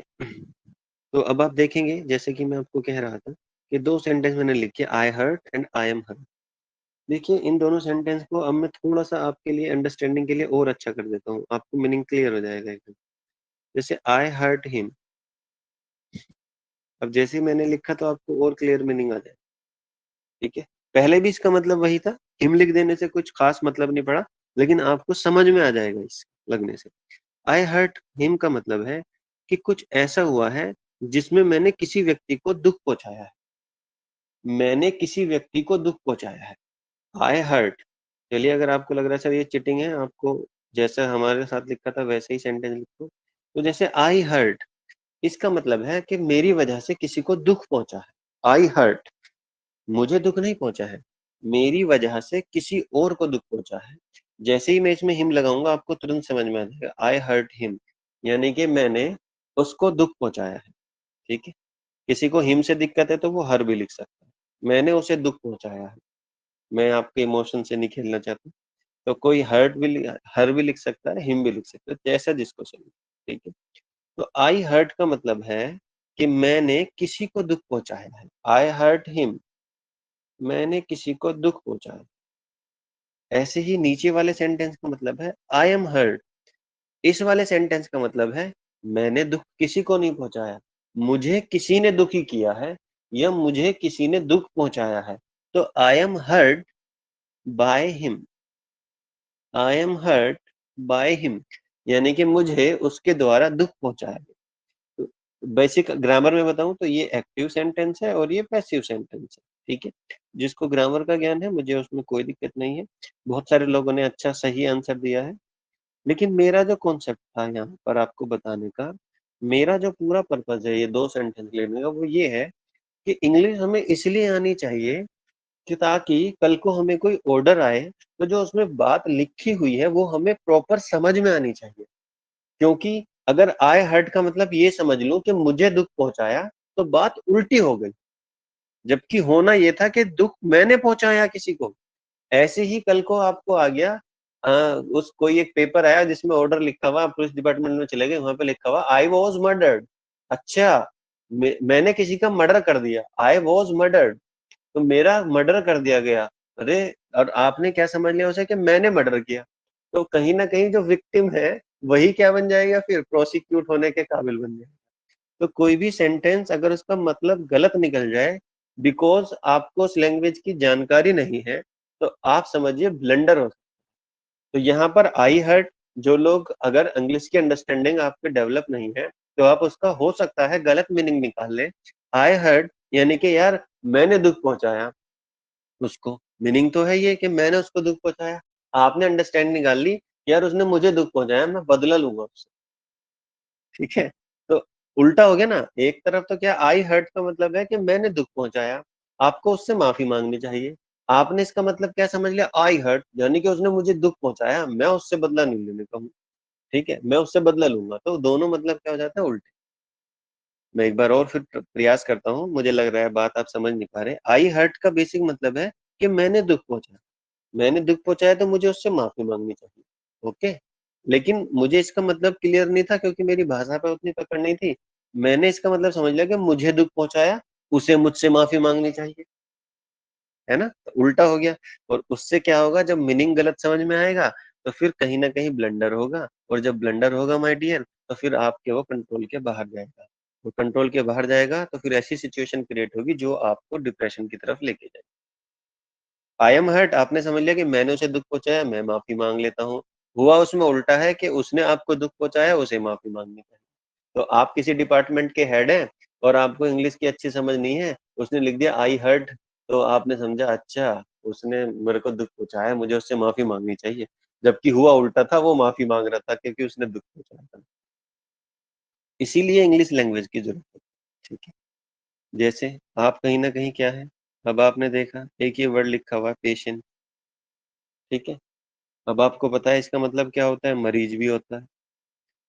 तो अब आप देखेंगे, जैसे कि मैं आपको कह रहा था कि दो सेंटेंस मैंने लिखे, I hurt and I am hurt. देखिए, इन दोनों सेंटेंस को अब मैं थोड़ा सा आपके लिए अंडरस्टैंडिंग के लिए और अच्छा कर देता हूँ, आपको मीनिंग क्लियर हो जाएगा एकदम। जैसे आई हर्ट हिम, अब जैसे ही मैंने लिखा तो आपको और क्लियर मीनिंग आ जाए। ठीक है, पहले भी इसका मतलब वही था, हिम लिख देने से कुछ खास मतलब नहीं पड़ा, लेकिन आपको समझ में आ जाएगा इस लगने से। आई हर्ट हिम का मतलब है कि कुछ ऐसा हुआ है जिसमें मैंने किसी व्यक्ति को दुख पहुंचाया है। मैंने किसी व्यक्ति को दुख पहुंचाया है। I hurt. चलिए, अगर आपको लग रहा है सर ये चिटिंग है, आपको जैसा हमारे साथ लिखा था वैसे ही सेंटेंस लिखो। तो जैसे आई हर्ट, इसका मतलब है कि मेरी वजह से किसी को दुख पहुंचा है। आई हर्ट, मुझे दुख नहीं पहुंचा है, मेरी वजह से किसी और को दुख पहुंचा है। जैसे ही मैं इसमें हिम लगाऊंगा, आपको तुरंत समझ में आ जाएगा, आई हर्ट हिम, यानी कि मैंने उसको दुख पहुंचाया है। ठीक है, किसी को हिम से दिक्कत है तो वो हर भी लिख सकता है, मैंने उसे दुख पहुंचाया है। मैं आपके इमोशन से नहीं खेलना चाहता, तो कोई हर भी लिख सकता है, हिम भी लिख सकता है, जैसा जिसको चाहिए। ठीक है, तो आई हर्ट का मतलब है कि मैंने किसी को दुख पहुंचाया है। आई हर्ट हिम, मैंने किसी को दुख पहुंचाया। ऐसे ही नीचे वाले सेंटेंस का मतलब है आई एम हर्ट। इस वाले सेंटेंस का मतलब है मैंने दुख किसी को नहीं पहुंचाया, मुझे किसी ने दुखी किया है, या मुझे किसी ने दुख पहुंचाया है। तो I am hurt by him, I am hurt by him, यानी कि मुझे उसके द्वारा दुख पहुंचाया है। तो बेसिक ग्रामर में बताऊं तो ये एक्टिव सेंटेंस है और ये पैसिव सेंटेंस है। ठीक है, जिसको ग्रामर का ज्ञान है, मुझे उसमें कोई दिक्कत नहीं है। बहुत सारे लोगों ने अच्छा सही आंसर दिया है, लेकिन मेरा जो कॉन्सेप्ट था यहाँ पर आपको बताने का, मेरा जो पूरा पर्पज है ये दो सेंटेंस लेने का, वो ये है कि इंग्लिश हमें इसलिए आनी चाहिए कि ताकि कल को हमें कोई ऑर्डर आए तो जो उसमें बात लिखी हुई है वो हमें प्रॉपर समझ में आनी चाहिए। क्योंकि अगर आई हर्ट का मतलब ये समझ लूं कि मुझे दुख पहुंचाया, तो बात उल्टी हो गई, जबकि होना ये था कि दुख मैंने पहुंचाया किसी को। ऐसे ही कल को आपको आ गया, उस कोई एक पेपर आया जिसमें ऑर्डर लिखा हुआ, पुलिस डिपार्टमेंट में चले गए, वहां पे लिखा हुआ आई वॉज मर्डर्ड। अच्छा, मैंने किसी का मर्डर कर दिया, आई वॉज मर्डर्ड, तो मेरा मर्डर कर दिया गया। अरे, और आपने क्या समझ लिया उसे कि मैंने मर्डर किया। तो कहीं ना कहीं जो विक्टिम है वही क्या बन जाएगा, फिर प्रोसिक्यूट होने के काबिल बन जाएगा। तो कोई भी सेंटेंस अगर उसका मतलब गलत निकल जाए, बिकॉज आपको उस लैंग्वेज की जानकारी नहीं है, तो आप समझिए ब्लंडर हो। तो यहाँ पर आई हर्ट, जो लोग अगर इंग्लिश की अंडरस्टैंडिंग आपके डेवलप नहीं है, तो आप उसका हो सकता है गलत मीनिंग निकाल लें। आई हर्ट यानी कि यार मैंने दुख पहुंचाया, उसको। मीनिंग तो है ये कि मैंने उसको दुख पहुंचाया, आपने अंडरस्टैंड निकाल ली यार उसने मुझे दुख पहुंचाया, मैं बदला लूंगा उससे। ठीक है, तो उल्टा हो गया ना। एक तरफ तो क्या आई हर्ट का मतलब है कि मैंने दुख पहुंचाया, आपको उससे माफी मांगनी चाहिए। आपने इसका मतलब क्या समझ लिया, आई हर्ट यानी कि उसने मुझे दुख पहुंचाया, मैं उससे बदला नहीं लेने का हूँ। ठीक है, मैं उससे बदला लूंगा, तो दोनों मतलब क्या हो जाता है, उल्टे। मैं एक बार और फिर प्रयास करता हूँ, मुझे लग रहा है बात आप समझ नहीं पा रहे। आई हर्ट का बेसिक मतलब है कि मैंने दुख पहुंचाया, मैंने दुख पहुंचाया तो मुझे उससे माफी मांगनी चाहिए। ओके, लेकिन मुझे इसका मतलब क्लियर नहीं था क्योंकि मेरी भाषा पे उतनी पकड़ नहीं थी। मैंने इसका मतलब समझ लिया कि मुझे दुख पहुंचाया, उसे मुझसे माफी मांगनी चाहिए, है ना, तो उल्टा हो गया। और उससे क्या होगा, जब मीनिंग गलत समझ में आएगा तो फिर कहीं ना कहीं ब्लंडर होगा, और जब ब्लंडर होगा माय डियर, तो फिर आपके वो कंट्रोल के बाहर जाएगा। वो कंट्रोल के बाहर जाएगा तो फिर ऐसी सिचुएशन क्रिएट होगी जो आपको डिप्रेशन की तरफ लेके जाएगी। आई एम हर्ट आपने समझ लिया कि मैंने उसे दुख पहुंचाया, मैं माफी मांग लेता हूँ। हुआ उसमें उल्टा है कि उसने आपको दुख पहुंचाया, उसे माफी मांगनी चाहिए। तो आप किसी डिपार्टमेंट के हेड हैं और आपको इंग्लिश की अच्छी समझ नहीं है, उसने लिख दिया आई हर्ट, तो आपने समझा अच्छा उसने मेरे को दुख पहुंचाया, मुझे उससे माफी मांगनी चाहिए। जबकि हुआ उल्टा था, वो माफी मांग रहा था क्योंकि उसने दुख पहुंचाया था। इसीलिए इंग्लिश लैंग्वेज की जरूरत है। ठीक है, जैसे आप कहीं ना कहीं क्या है, अब आपने देखा एक ये वर्ड लिखा हुआ है पेशेंट। ठीक है, अब आपको पता है इसका मतलब क्या होता है, मरीज भी होता है,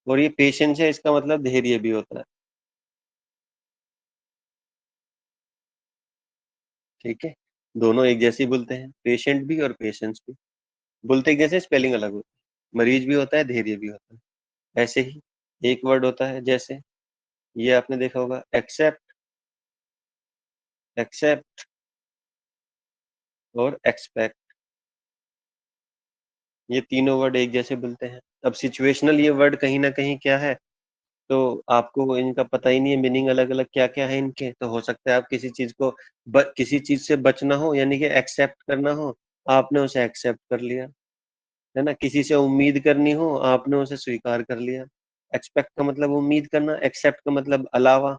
और ये पेशेंस है इसका मतलब धैर्य भी होता है। ठीक है, दोनों एक जैसे ही बोलते हैं, पेशेंट भी और पेशेंस भी बोलते एक जैसे, स्पेलिंग अलग होती है। मरीज भी होता है, धैर्य भी होता है। ऐसे ही एक वर्ड होता है, जैसे ये आपने देखा होगा एक्सेप्ट, एक्सेप्ट और एक्सपेक्ट, ये तीनों वर्ड एक जैसे बोलते हैं। अब सिचुएशनल ये वर्ड कहीं ना कहीं क्या है, तो आपको इनका पता ही नहीं है मीनिंग अलग अलग क्या क्या है इनके, तो हो सकता है आप किसी चीज को किसी चीज से बचना हो यानी कि एक्सेप्ट करना हो, आपने उसे एक्सेप्ट कर लिया, है ना। किसी से उम्मीद करनी हो, आपने उसे स्वीकार कर लिया। एक्सपेक्ट का मतलब उम्मीद करना, एक्सेप्ट का मतलब अलावा,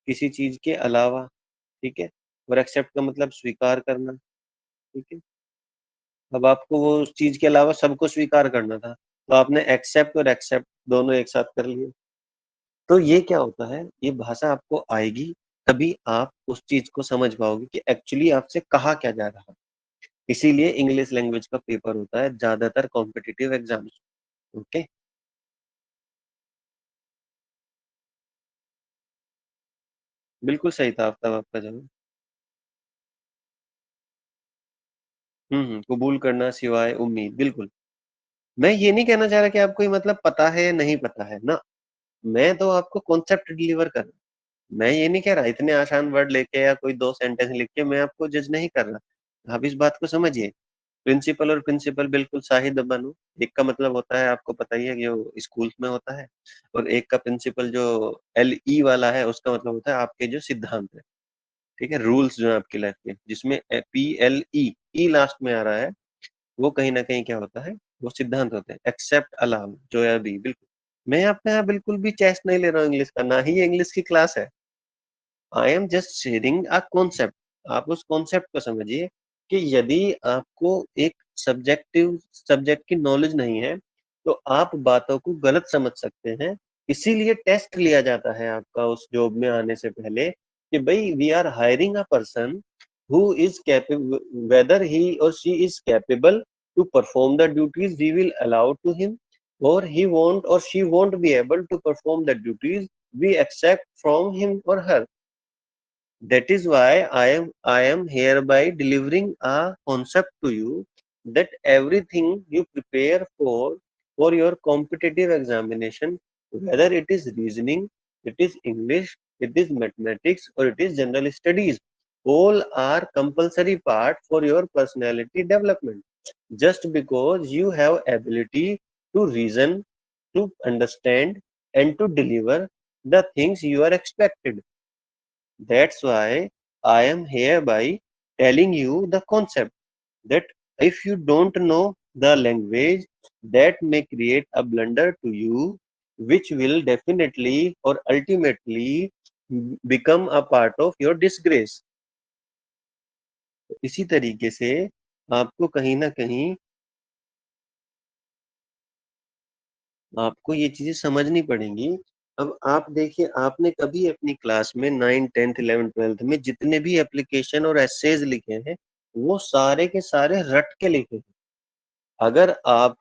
किसी चीज के अलावा। ठीक है, और एक्सेप्ट का मतलब स्वीकार करना। ठीक है, अब आपको वो उस चीज के अलावा सबको स्वीकार करना था, तो आपने एक्सेप्ट और एक्सेप्ट दोनों एक साथ कर लिए। तो ये क्या होता है, ये भाषा आपको आएगी तभी आप उस चीज को समझ पाओगे कि एक्चुअली आपसे कहा क्या जा रहा है। इसीलिए इंग्लिश लैंग्वेज का पेपर होता है ज्यादातर कॉम्पिटिटिव एग्जाम्स। ओके, बिल्कुल सही था आफ्ताब आपका जवाब। कबूल करना सिवाय उम्मीद, बिल्कुल। मैं ये नहीं कहना चाह रहा कि आपको ये मतलब पता है या नहीं पता है ना, मैं तो आपको कॉन्सेप्ट डिलीवर कर रहा हूं। मैं ये नहीं कह रहा इतने आसान वर्ड लेके या कोई दो सेंटेंस लिख के मैं आपको जज नहीं कर रहा। आप इस बात को समझिए, प्रिंसिपल और प्रिंसिपल बिल्कुल साहिब बनो। एक का मतलब होता है आपको पता ही है जो स्कूल में होता है, और एक का प्रिंसिपल जो LE वाला है उसका मतलब होता है आपके जो सिद्धांत है। ठीक है, रूल्स जो है आपकी लाइफ के, जिसमें PLE ई लास्ट में आ रहा है, वो कहीं ना कहीं क्या होता है, वो सिद्धांत होते हैं। एक्सेप्ट अलाउ जो है अभी बिल्कुल, मैं आपके यहाँ बिल्कुल भी टेस्ट नहीं ले रहा हूँ इंग्लिश का, ना ही ये इंग्लिश की क्लास है। I am just sharing a concept. आप उस कॉन्सेप्ट को समझिए कि यदि आपको एक सब्जेक्ट की नॉलेज नहीं है तो आप बातों को गलत समझ सकते हैं। इसीलिए टेस्ट लिया जाता है आपका उस जॉब में आने से पहले कि भाई we are hiring a person who is capable, whether he or she is capable to perform the duties we will allow to him, or he won't or she won't be able to perform the duties we accept from him or her. That is why I am hereby delivering a concept to you that everything you prepare for your competitive examination, whether it is reasoning, it is English, it is mathematics, or it is general studies, all are compulsory part for your personality development. Just because you have ability to reason, to understand, and to deliver the things you are expected. That's why I am hereby telling you the concept that if you don't know the language, that may create a blunder to you, which will definitely or ultimately become a part of your disgrace. तो इसी तरीके से आपको कहीं ना कहीं आपको ये चीजें समझनी पड़ेंगी। अब आप देखिए, आपने कभी अपनी क्लास में 9, 10th, 11th, 12th में जितने भी एप्लीकेशन और एसेज लिखे हैं, वो सारे के सारे रट के लिखे हैं। अगर आप,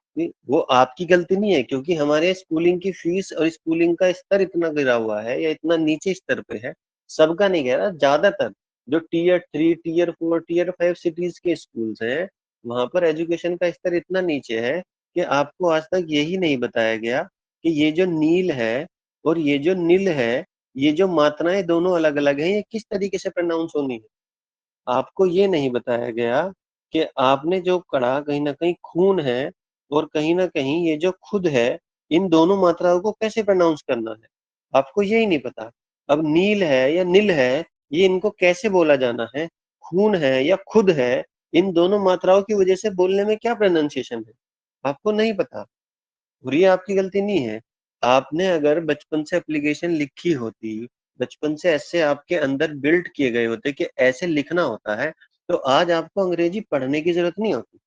वो आपकी गलती नहीं है, क्योंकि हमारे स्कूलिंग की फीस और स्कूलिंग का स्तर इतना गिरा हुआ है या इतना नीचे स्तर पे है, सबका नहीं कह रहा, ज्यादातर जो टियर 3, टियर 4, टियर 5 सिटीज के स्कूल्स हैं, वहां पर एजुकेशन का स्तर इतना नीचे है कि आपको आज तक यही नहीं बताया गया कि ये जो नील है और ये जो नील है, ये जो मात्राएं दोनों अलग अलग हैं, ये किस तरीके से प्रोनाउंस होनी है। आपको ये नहीं बताया गया कि आपने जो कढ़ा, कहीं ना कहीं खून है और कहीं ना कहीं ये जो खुद है, इन दोनों मात्राओं को कैसे प्रोनाउंस करना है, आपको यही नहीं पता। अब नील है या नील है, ये इनको कैसे बोला जाना है, खून है या खुद है, इन दोनों मात्राओं की वजह से बोलने में क्या प्रोनाउंसिएशन है, आपको नहीं पता। और ये आपकी गलती नहीं है। आपने अगर बचपन से एप्लीकेशन लिखी होती, बचपन से ऐसे आपके अंदर बिल्ड किए गए होते कि ऐसे लिखना होता है, तो आज आपको अंग्रेजी पढ़ने की जरूरत नहीं होती।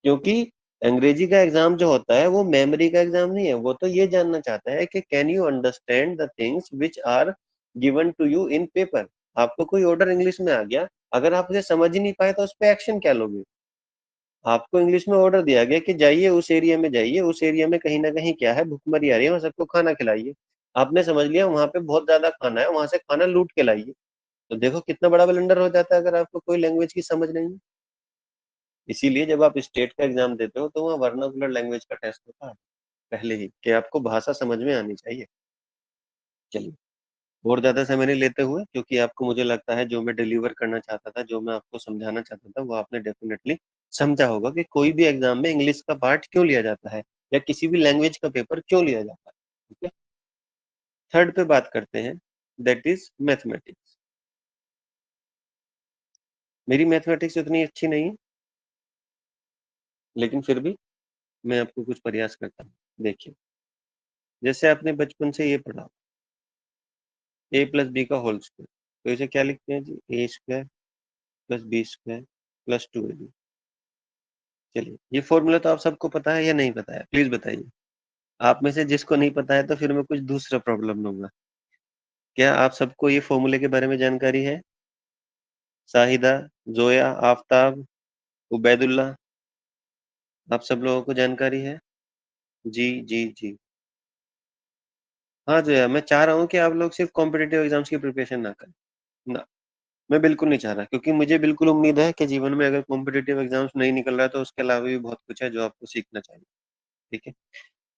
क्योंकि अंग्रेजी का एग्जाम जो होता है वो मेमोरी का एग्जाम नहीं है, वो तो ये जानना चाहता है कि can you understand the things which are given to you in paper. आपको कोई ऑर्डर इंग्लिश में आ गया, अगर आप उसे समझ ही नहीं पाए तो उस पर एक्शन क्या लोगे। आपको इंग्लिश में ऑर्डर दिया गया कि जाइए उस एरिया में, जाइए उस एरिया में कहीं ना कहीं क्या है, भुखमरी आ रही है, वहां सबको खाना खिलाइए। आपने समझ लिया वहां पे बहुत ज्यादा खाना है, वहां से खाना लूट के लाइए। तो देखो कितना बड़ा ब्लंडर हो जाता है अगर आपको कोई लैंग्वेज की समझ नहीं है। इसीलिए जब आप स्टेट का एग्जाम देते हो तो वहाँ वर्नाकुलर लैंग्वेज का टेस्ट होता है पहले ही, कि आपको भाषा समझ में आनी चाहिए। चलिए, और ज्यादा समय नहीं लेते हुए, क्योंकि आपको, मुझे लगता है जो मैं डिलीवर करना चाहता था, जो मैं आपको समझाना चाहता था, वो आपने डेफिनेटली समझा होगा कि कोई भी एग्जाम में इंग्लिश का पार्ट क्यों लिया जाता है या किसी भी लैंग्वेज का पेपर क्यों लिया जाता है। ठीक है, थर्ड पे बात करते हैं, दैट इज मैथमेटिक्स। मेरी मैथमेटिक्स उतनी अच्छी नहीं है, लेकिन फिर भी मैं आपको कुछ प्रयास करता हूँ। देखिए, जैसे आपने बचपन से ये पढ़ा, a+b² तो इसे क्या लिखते हैं जी, a² + b² + 2ab। चलिए, ये फॉर्मूला तो आप सबको पता है या नहीं पता है, प्लीज बताइए। आप में से जिसको नहीं पता है तो फिर मैं कुछ दूसरा प्रॉब्लम लूंगा। क्या आप सबको ये फॉर्मूले के बारे में जानकारी है? साहिदा, जोया, आफताब, उबैदुल्ला, आप सब लोगों को जानकारी है? जी जी जी। हाँ जोया, मैं चाह रहा हूँ कि आप लोग सिर्फ कॉम्पिटेटिव एग्जाम्स की प्रिपरेशन ना करें। ना, मैं बिल्कुल नहीं चाह रहा, क्योंकि मुझे बिल्कुल उम्मीद है कि जीवन में अगर कॉम्पिटेटिव एग्जाम्स नहीं निकल रहा है तो उसके अलावा भी बहुत कुछ है जो आपको सीखना चाहिए। ठीक है,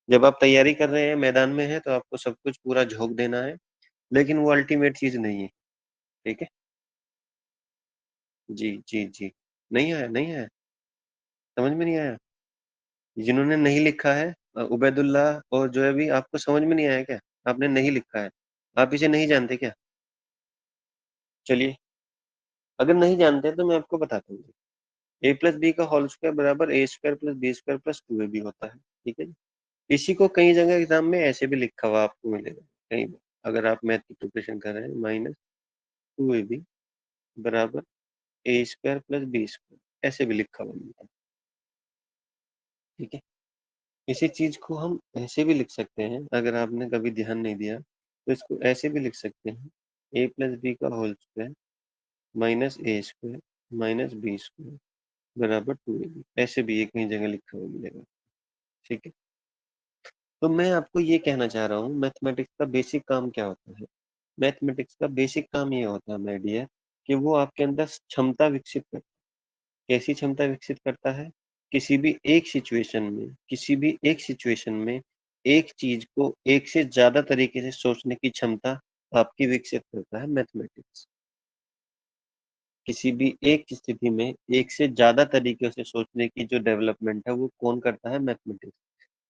जब आप तैयारी कर रहे हैं, मैदान में है, तो आपको सब कुछ पूरा झोंक देना है, लेकिन वो अल्टीमेट चीज नहीं है। ठीक है, जी जी जी। नहीं आया, नहीं आया, समझ में नहीं आया? जिन्होंने नहीं लिखा है, उबैदुल्ला और जो है भी, आपको समझ में नहीं आया क्या? आपने नहीं लिखा है, आप इसे नहीं जानते क्या? चलिए, अगर नहीं जानते तो मैं आपको बताता हूँ। a+b² = a² + b² + 2ab होता है। ठीक है जी, इसी को कई जगह एग्जाम में ऐसे भी लिखा हुआ आपको मिलेगा कहीं भी, अगर आप मैथ की प्रिपरेशन कर रहे हैं, -2ab = a² + b², ऐसे भी लिखा हुआ मिलता है। ठीक है, इसी चीज को हम ऐसे भी लिख सकते हैं, अगर आपने कभी ध्यान नहीं दिया तो इसको ऐसे भी लिख सकते हैं, a+b² -a² - b² ऐसे भी एक ही जगह लिखा हुआ मिलेगा। ठीक है, तो मैं आपको ये कहना चाह रहा हूँ, मैथमेटिक्स का बेसिक काम क्या होता है। मैथमेटिक्स का बेसिक काम ये होता है माय डियर, कि वो आपके अंदर क्षमता विकसित करता है। कैसी क्षमता विकसित करता है? किसी भी एक सिचुएशन में एक चीज को एक से ज्यादा तरीके से सोचने की क्षमता आपकी विकसित करता है मैथमेटिक्स। किसी भी एक स्थिति में एक से ज्यादा तरीके से सोचने की जो डेवलपमेंट है, वो कौन करता है? मैथमेटिक्स।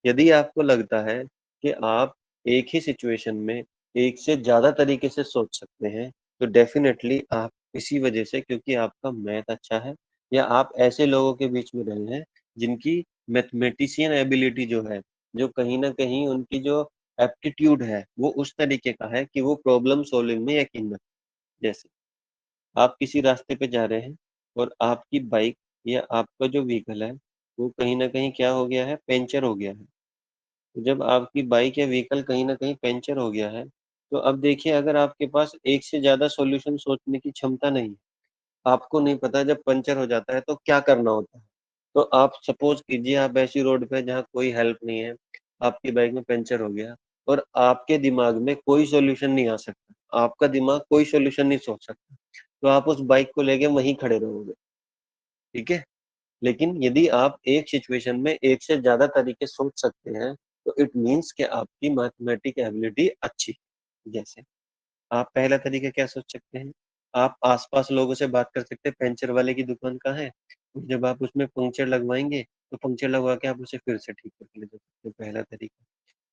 यदि आपको लगता है कि आप एक ही सिचुएशन में एक से ज्यादा तरीके से सोच सकते हैं, तो डेफिनेटली आप, इसी वजह से क्योंकि आपका मैथ अच्छा है, या आप ऐसे लोगों के बीच में रहे हैं जिनकी मैथमेटिशियन एबिलिटी जो है, जो कहीं ना कहीं उनकी जो एप्टीट्यूड है वो उस तरीके का है कि वो प्रॉब्लम सॉल्विंग में यकीन रखते हैं। जैसे आप किसी रास्ते पे जा रहे हैं और आपकी बाइक या आपका जो व्हीकल है, वो कहीं न कहीं क्या हो गया है, पंक्चर हो गया है। तो जब आपकी बाइक या व्हीकल कहीं न कहीं पंक्चर हो गया है, तो अब देखिए अगर आपके पास एक से ज़्यादा सॉल्यूशन सोचने की क्षमता नहीं है, आपको नहीं पता जब पंक्चर हो जाता है तो क्या करना होता है। तो आप सपोज़ कीजिए आप ऐसी रोड पे जहाँ कोई हेल्प नहीं है, आपकी बाइक में पंक्चर हो गया और आपके दिमाग में कोई सॉल्यूशन नहीं आ सकता, आपका दिमाग कोई सॉल्यूशन नहीं सोच सकता, तो आप उस बाइक को लेके वहीं खड़े रहोगे, ठीक है? लेकिन यदि आप एक सिचुएशन में एक से ज़्यादा तरीके सोच सकते हैं, तो इट मीन्स कि आपकी मैथमेटिक एबिलिटी अच्छी है। जैसे आप पहला तरीका क्या सोच सकते हैं? आप आस-पास लोगों से बात कर सकते हैं, पंचर वाले की दुकान कहाँ है? जब आप उसमें पंक्चर लगवाएँगे, तो पंक्चर लगवा के आप उसे फिर से ठीक करके ले जा सकते हैं, पहला तरीका।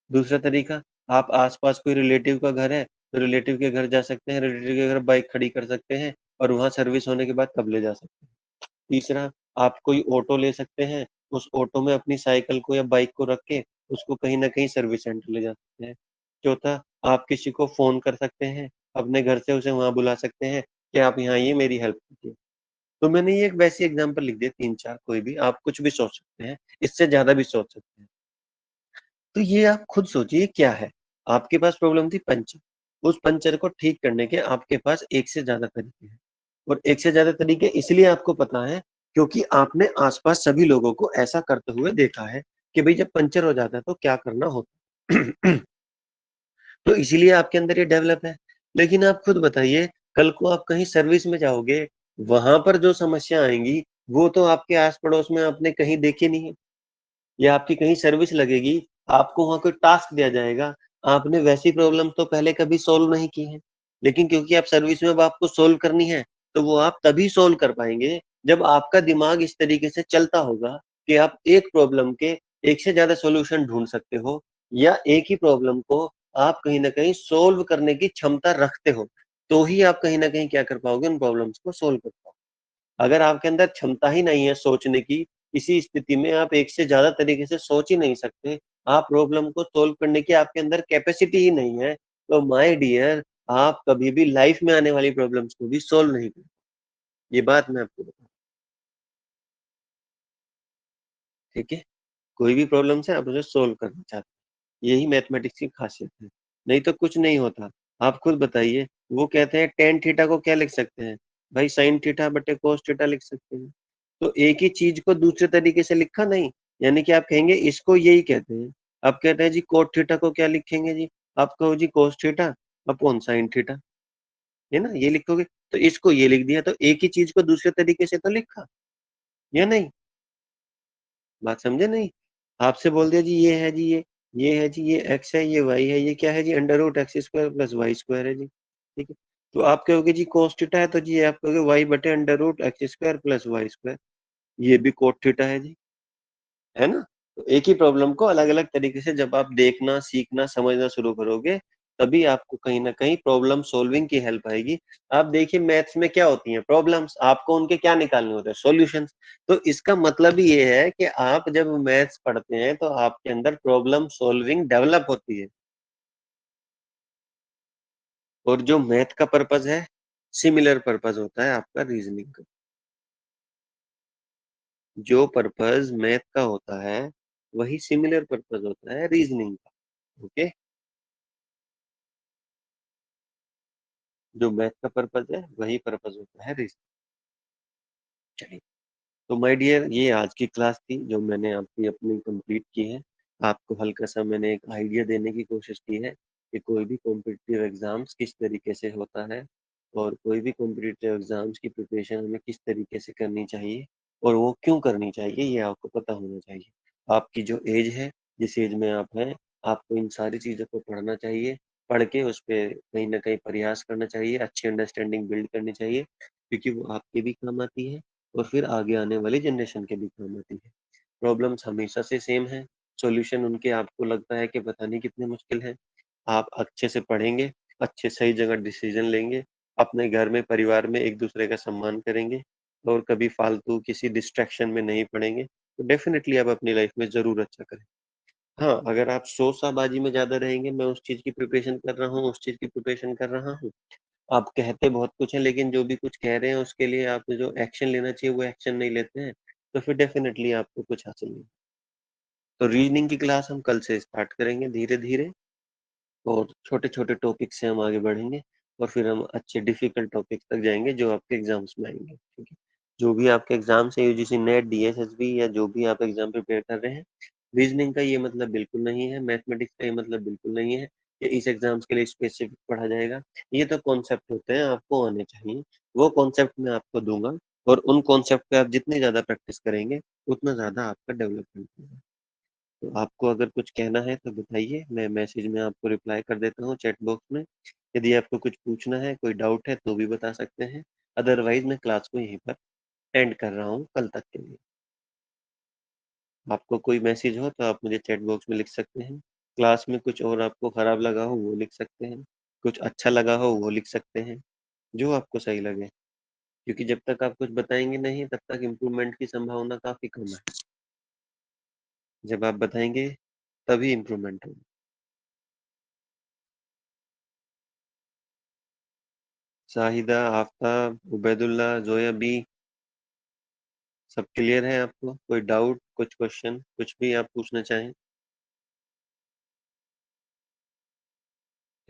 दूसरा तरीका, आप आस-पास कोई रिलेटिव का घर है, तो रिलेटिव के घर जा सकते हैं, रिलेटिव के घर बाइक खड़ी कर सकते हैं और वहाँ सर्विस होने के बाद तब ले जा सकते हैं। तीसरा, आप कोई ऑटो ले सकते हैं, उस ऑटो में अपनी साइकिल को या बाइक को रख के उसको कहीं न कहीं सर्विस सेंटर ले जा सकते हैं। चौथा, आप किसी को फ़ोन कर सकते हैं, अपने घर से उसे वहाँ बुला सकते हैं कि आप यहाँ आइए मेरी हेल्प कीजिए। तो मैंने ये एक वैसी एग्ज़ाम्पल लिख दिए 3-4 कोई भी, आप कुछ भी सोच सकते हैं, इससे ज़्यादा भी सोच सकते हैं। तो ये आप खुद सोचिए क्या है? आपके पास प्रॉब्लम थी पंचर, उस पंचर को ठीक करने के आपके पास एक से ज़्यादा तरीके हैं और एक से ज़्यादा तरीके इसलिए आपको पता है क्योंकि आपने आस-पास सभी लोगों को ऐसा करते हुए देखा है कि भई जब पंचर हो जाता है तो क्या करना होता है। तो इसीलिए आपके अंदर ये डेवलप है। लेकिन आप खुद बताइए, कल को आप कहीं सर्विस में जाओगे, वहाँ पर जो समस्या आएँगी, वो तो आपके आस-पड़ोस में आपने कहीं देखी नहीं है। या आपकी कहीं सर्विस लगेगी, आपको वहाँ कोई टास्क दिया जाएगा, आपने वैसी प्रॉब्लम तो पहले कभी सॉल्व नहीं की है। लेकिन क्योंकि आप सर्विस में अब आपको सॉल्व करनी है, तो वो आप तभी सॉल्व कर पाएँगे, जब आपका दिमाग इस तरीके से चलता होगा कि आप एक प्रॉब्लम के एक से ज़्यादा सॉल्यूशन ढूँढ सकते हो या एक ही प्रॉब्लम को आप कहीं न कहीं सॉल्व करने की क्षमता रखते हो, तो ही आप कहीं न कहीं क्या कर पाओगे, उन प्रॉब्लम्स को सॉल्व कर पाओगे। अगर आपके अंदर क्षमता ही नहीं है सोचने की, इसी स्थिति में आप एक से ज़्यादा तरीके से सोच ही नहीं सकते, आप प्रॉब्लम को सॉल्व करने की आपके अंदर कैपेसिटी ही नहीं है, तो माय डियर आप कभी भी लाइफ में आने वाली प्रॉब्लम्स को भी सॉल्व नहीं कर ये बात मैं आपको बताऊँ, ठीक है? कोई भी प्रॉब्लम्स है आप उसे सॉल्व करना चाहते हैं, यही मैथमेटिक्स की खासियत है, नहीं तो कुछ नहीं होता। आप खुद बताइए, वो कहते हैं टैन थीटा को क्या लिख सकते हैं? भाई साइन थीटा बटे कोस थीटा लिख सकते हैं। तो एक ही चीज़ को दूसरे तरीके से लिखा नहीं, यानी कि आप कहेंगे इसको यही कहते हैं। आप कहते हैं जी कोट थीटा को क्या लिखेंगे जी? आप कहो जी cos theta upon sine theta, है ना? ये लिखोगे, तो इसको ये लिख दिया, तो एक ही चीज़ को दूसरे तरीके से तो लिखा, या नहीं? बात समझे नहीं? आपसे बोल दिया जी ये है जी, ये एक्स है, ये वाई है, ये क्या है जी under root x square plus Y square है जी, ठीक है? तो आप कहोगे जी कोस थीटा है, तो जी आप कहोगे वाई बटे under root x square plus Y square, ये भी कोट थीटा है जी। है ना? तो एक ही प्रॉब्लम को अलग-अलग तरीके से जब आप देखना, सीखना, समझना शुरू करोगे, तभी आपको कहीं न कहीं प्रॉब्लम सॉल्विंग की हेल्प आएगी। आप देखिए मैथ्स में क्या होती हैं प्रॉब्लम्स, आपको उनके क्या निकालने होते हैं सॉल्यूशंस। तो इसका मतलब ही ये है कि आप जब मैथ्स पढ़ते हैं, तो आपके अंदर प्रॉब्लम सॉल्विंग डेवलप होती है और जो मैथ का पर्पज़ है, सिमिलर पर्पज़ होता है आपका रीज़निंग का। जो पर्पज़ मैथ का होता है, वही सिमिलर पर्पज़ होता है रीज़निंग का। ओके? जो मैथ का पर्पज़ है, वही पर्पज़ होता है रीज़निंग। चलिए, तो माय डियर ये आज की क्लास थी जो मैंने आपकी अपनी कंप्लीट की है। आपको हल्का-सा मैंने एक आइडिया देने की कोशिश की है कि कोई भी कॉम्पिटिटिव एग्ज़ाम्स किस तरीके से होता है और कोई भी कॉम्पिटिटिव एग्ज़ाम्स की प्रिपरेशन हमें किस तरीके से करनी चाहिए और वो क्यों करनी चाहिए, ये आपको पता होना चाहिए। आपकी जो ऐज है, जिस ऐज में आप हैं, आपको इन सारी चीज़ों को पढ़ना चाहिए। पढ़ के उस पे कहीं न कहीं प्रयास करना चाहिए, अच्छी अंडरस्टैंडिंग बिल्ड करनी चाहिए, क्योंकि वो आपके भी काम आती है और फिर आगे आने वाली जनरेशन के भी काम आती है। प्रॉब्लम्स हमेशा से सेम हैं, सॉल्यूशन उनके आपको लगता है कि पता नहीं कितने मुश्किल हैं। आप अच्छे से पढ़ेंगे, अच्छे सही जगह डिसीज़न लेंगे, अपने घर में, परिवार में एक-दूसरे का सम्मान करेंगे और कभी फालतू किसी डिस्ट्रैक्शन में नहीं पड़ेंगे, तो डेफ़िनिटली आप अपनी लाइफ़ में ज़रूर अच्छा करें। हाँ, अगर आप शोशाबाजी में ज़्यादा रहेंगे, मैं उस चीज़ की प्रिपरेशन कर रहा हूँ, उस चीज़ की प्रिपरेशन कर रहा हूँ, आप कहते बहुत कुछ है, लेकिन जो भी कुछ कह रहे हैं उसके लिए आप जो एक्शन लेना चाहिए वो एक्शन नहीं लेते हैं, तो फिर डेफिनेटली आपको कुछ हासिल नहीं। तो रीजनिंग की क्लास हम कल से स्टार्ट करेंगे धीरे धीरे, और छोटे छोटे टॉपिक से हम आगे बढ़ेंगे, और फिर हम अच्छे डिफिकल्ट टॉपिक तक जाएंगे जो आपके एग्जाम्स में आएंगे। ठीक है, जो भी आपके एग्जाम्स है, यूजीसी नेट, डीएसएसबी, या जो भी आप एग्जाम प्रिपेयर कर रहे हैं, रीजनिंग का ये मतलब बिल्कुल नहीं है, मैथमेटिक्स का ये मतलब बिल्कुल नहीं है कि इस एग्जाम्स के लिए स्पेसिफिक पढ़ा जाएगा। ये तो कॉन्सेप्ट होते हैं, आपको आने चाहिए, वो कॉन्सेप्ट मैं आपको दूंगा, और उन कॉन्सेप्ट पे आप जितनी ज्यादा प्रैक्टिस करेंगे उतना ज्यादा आपका डेवलपमेंट होगा। तो आपको अगर कुछ कहना है तो बताइए, मैं मैसेज में आपको रिप्लाई कर देता हूँ चैट बॉक्स में। यदि आपको कुछ पूछना है, कोई डाउट है, तो भी बता सकते हैं। अदरवाइज मैं क्लास को यहीं पर एंड कर रहा हूँ कल तक के लिए। आपको कोई मैसेज हो तो आप मुझे चैट बॉक्स में लिख सकते हैं। क्लास में कुछ और आपको खराब लगा हो वो लिख सकते हैं, कुछ अच्छा लगा हो वो लिख सकते हैं, जो आपको सही लगे, क्योंकि जब तक आप कुछ बताएंगे नहीं तब तक इम्प्रूवमेंट की संभावना काफी कम है। जब आप बताएंगे तभी इम्प्रूवमेंट होगी। शाहिदा, आफ्ताब, उबैदुल्ला, जोया बी, सब क्लियर है? आपको कोई डाउट, कुछ क्वेश्चन, कुछ भी आप पूछना चाहें?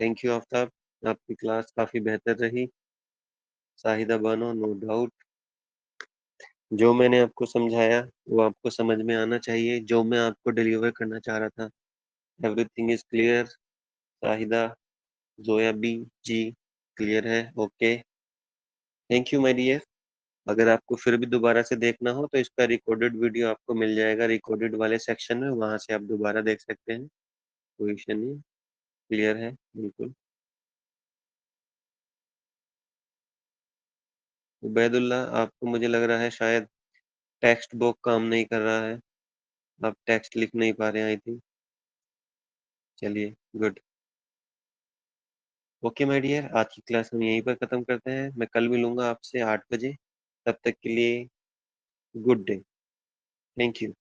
थैंक यू आफ्ताब, आपकी क्लास काफी बेहतर रही। शाहिदा बानो, नो डाउट, जो मैंने आपको समझाया वो आपको समझ में आना चाहिए, जो मैं आपको डिलीवर करना चाह रहा था। Everything is clear? Shahida, Zoya बी जी, क्लियर है? Okay, thank you my dear. अगर आपको फिर भी दोबारा से देखना हो तो इसका रिकॉर्डेड वीडियो आपको मिल जाएगा रिकॉर्डेड वाले सेक्शन में, वहां से आप दोबारा देख सकते हैं, कोई इशू नहीं। क्लियर है बिल्कुल। उबैदुल्ला, आपको मुझे लग रहा है शायद टेक्स्ट बुक काम नहीं कर रहा है, आप टेक्स्ट लिख नहीं पा रहे हैं आई थिंक। चलिए, गुड। ओके माय डियर, आज की क्लास हम यहीं पर खत्म करते हैं, मैं कल मिलूंगा आपसे 8 बजे। तब तक के लिए गुड डे। Thank you.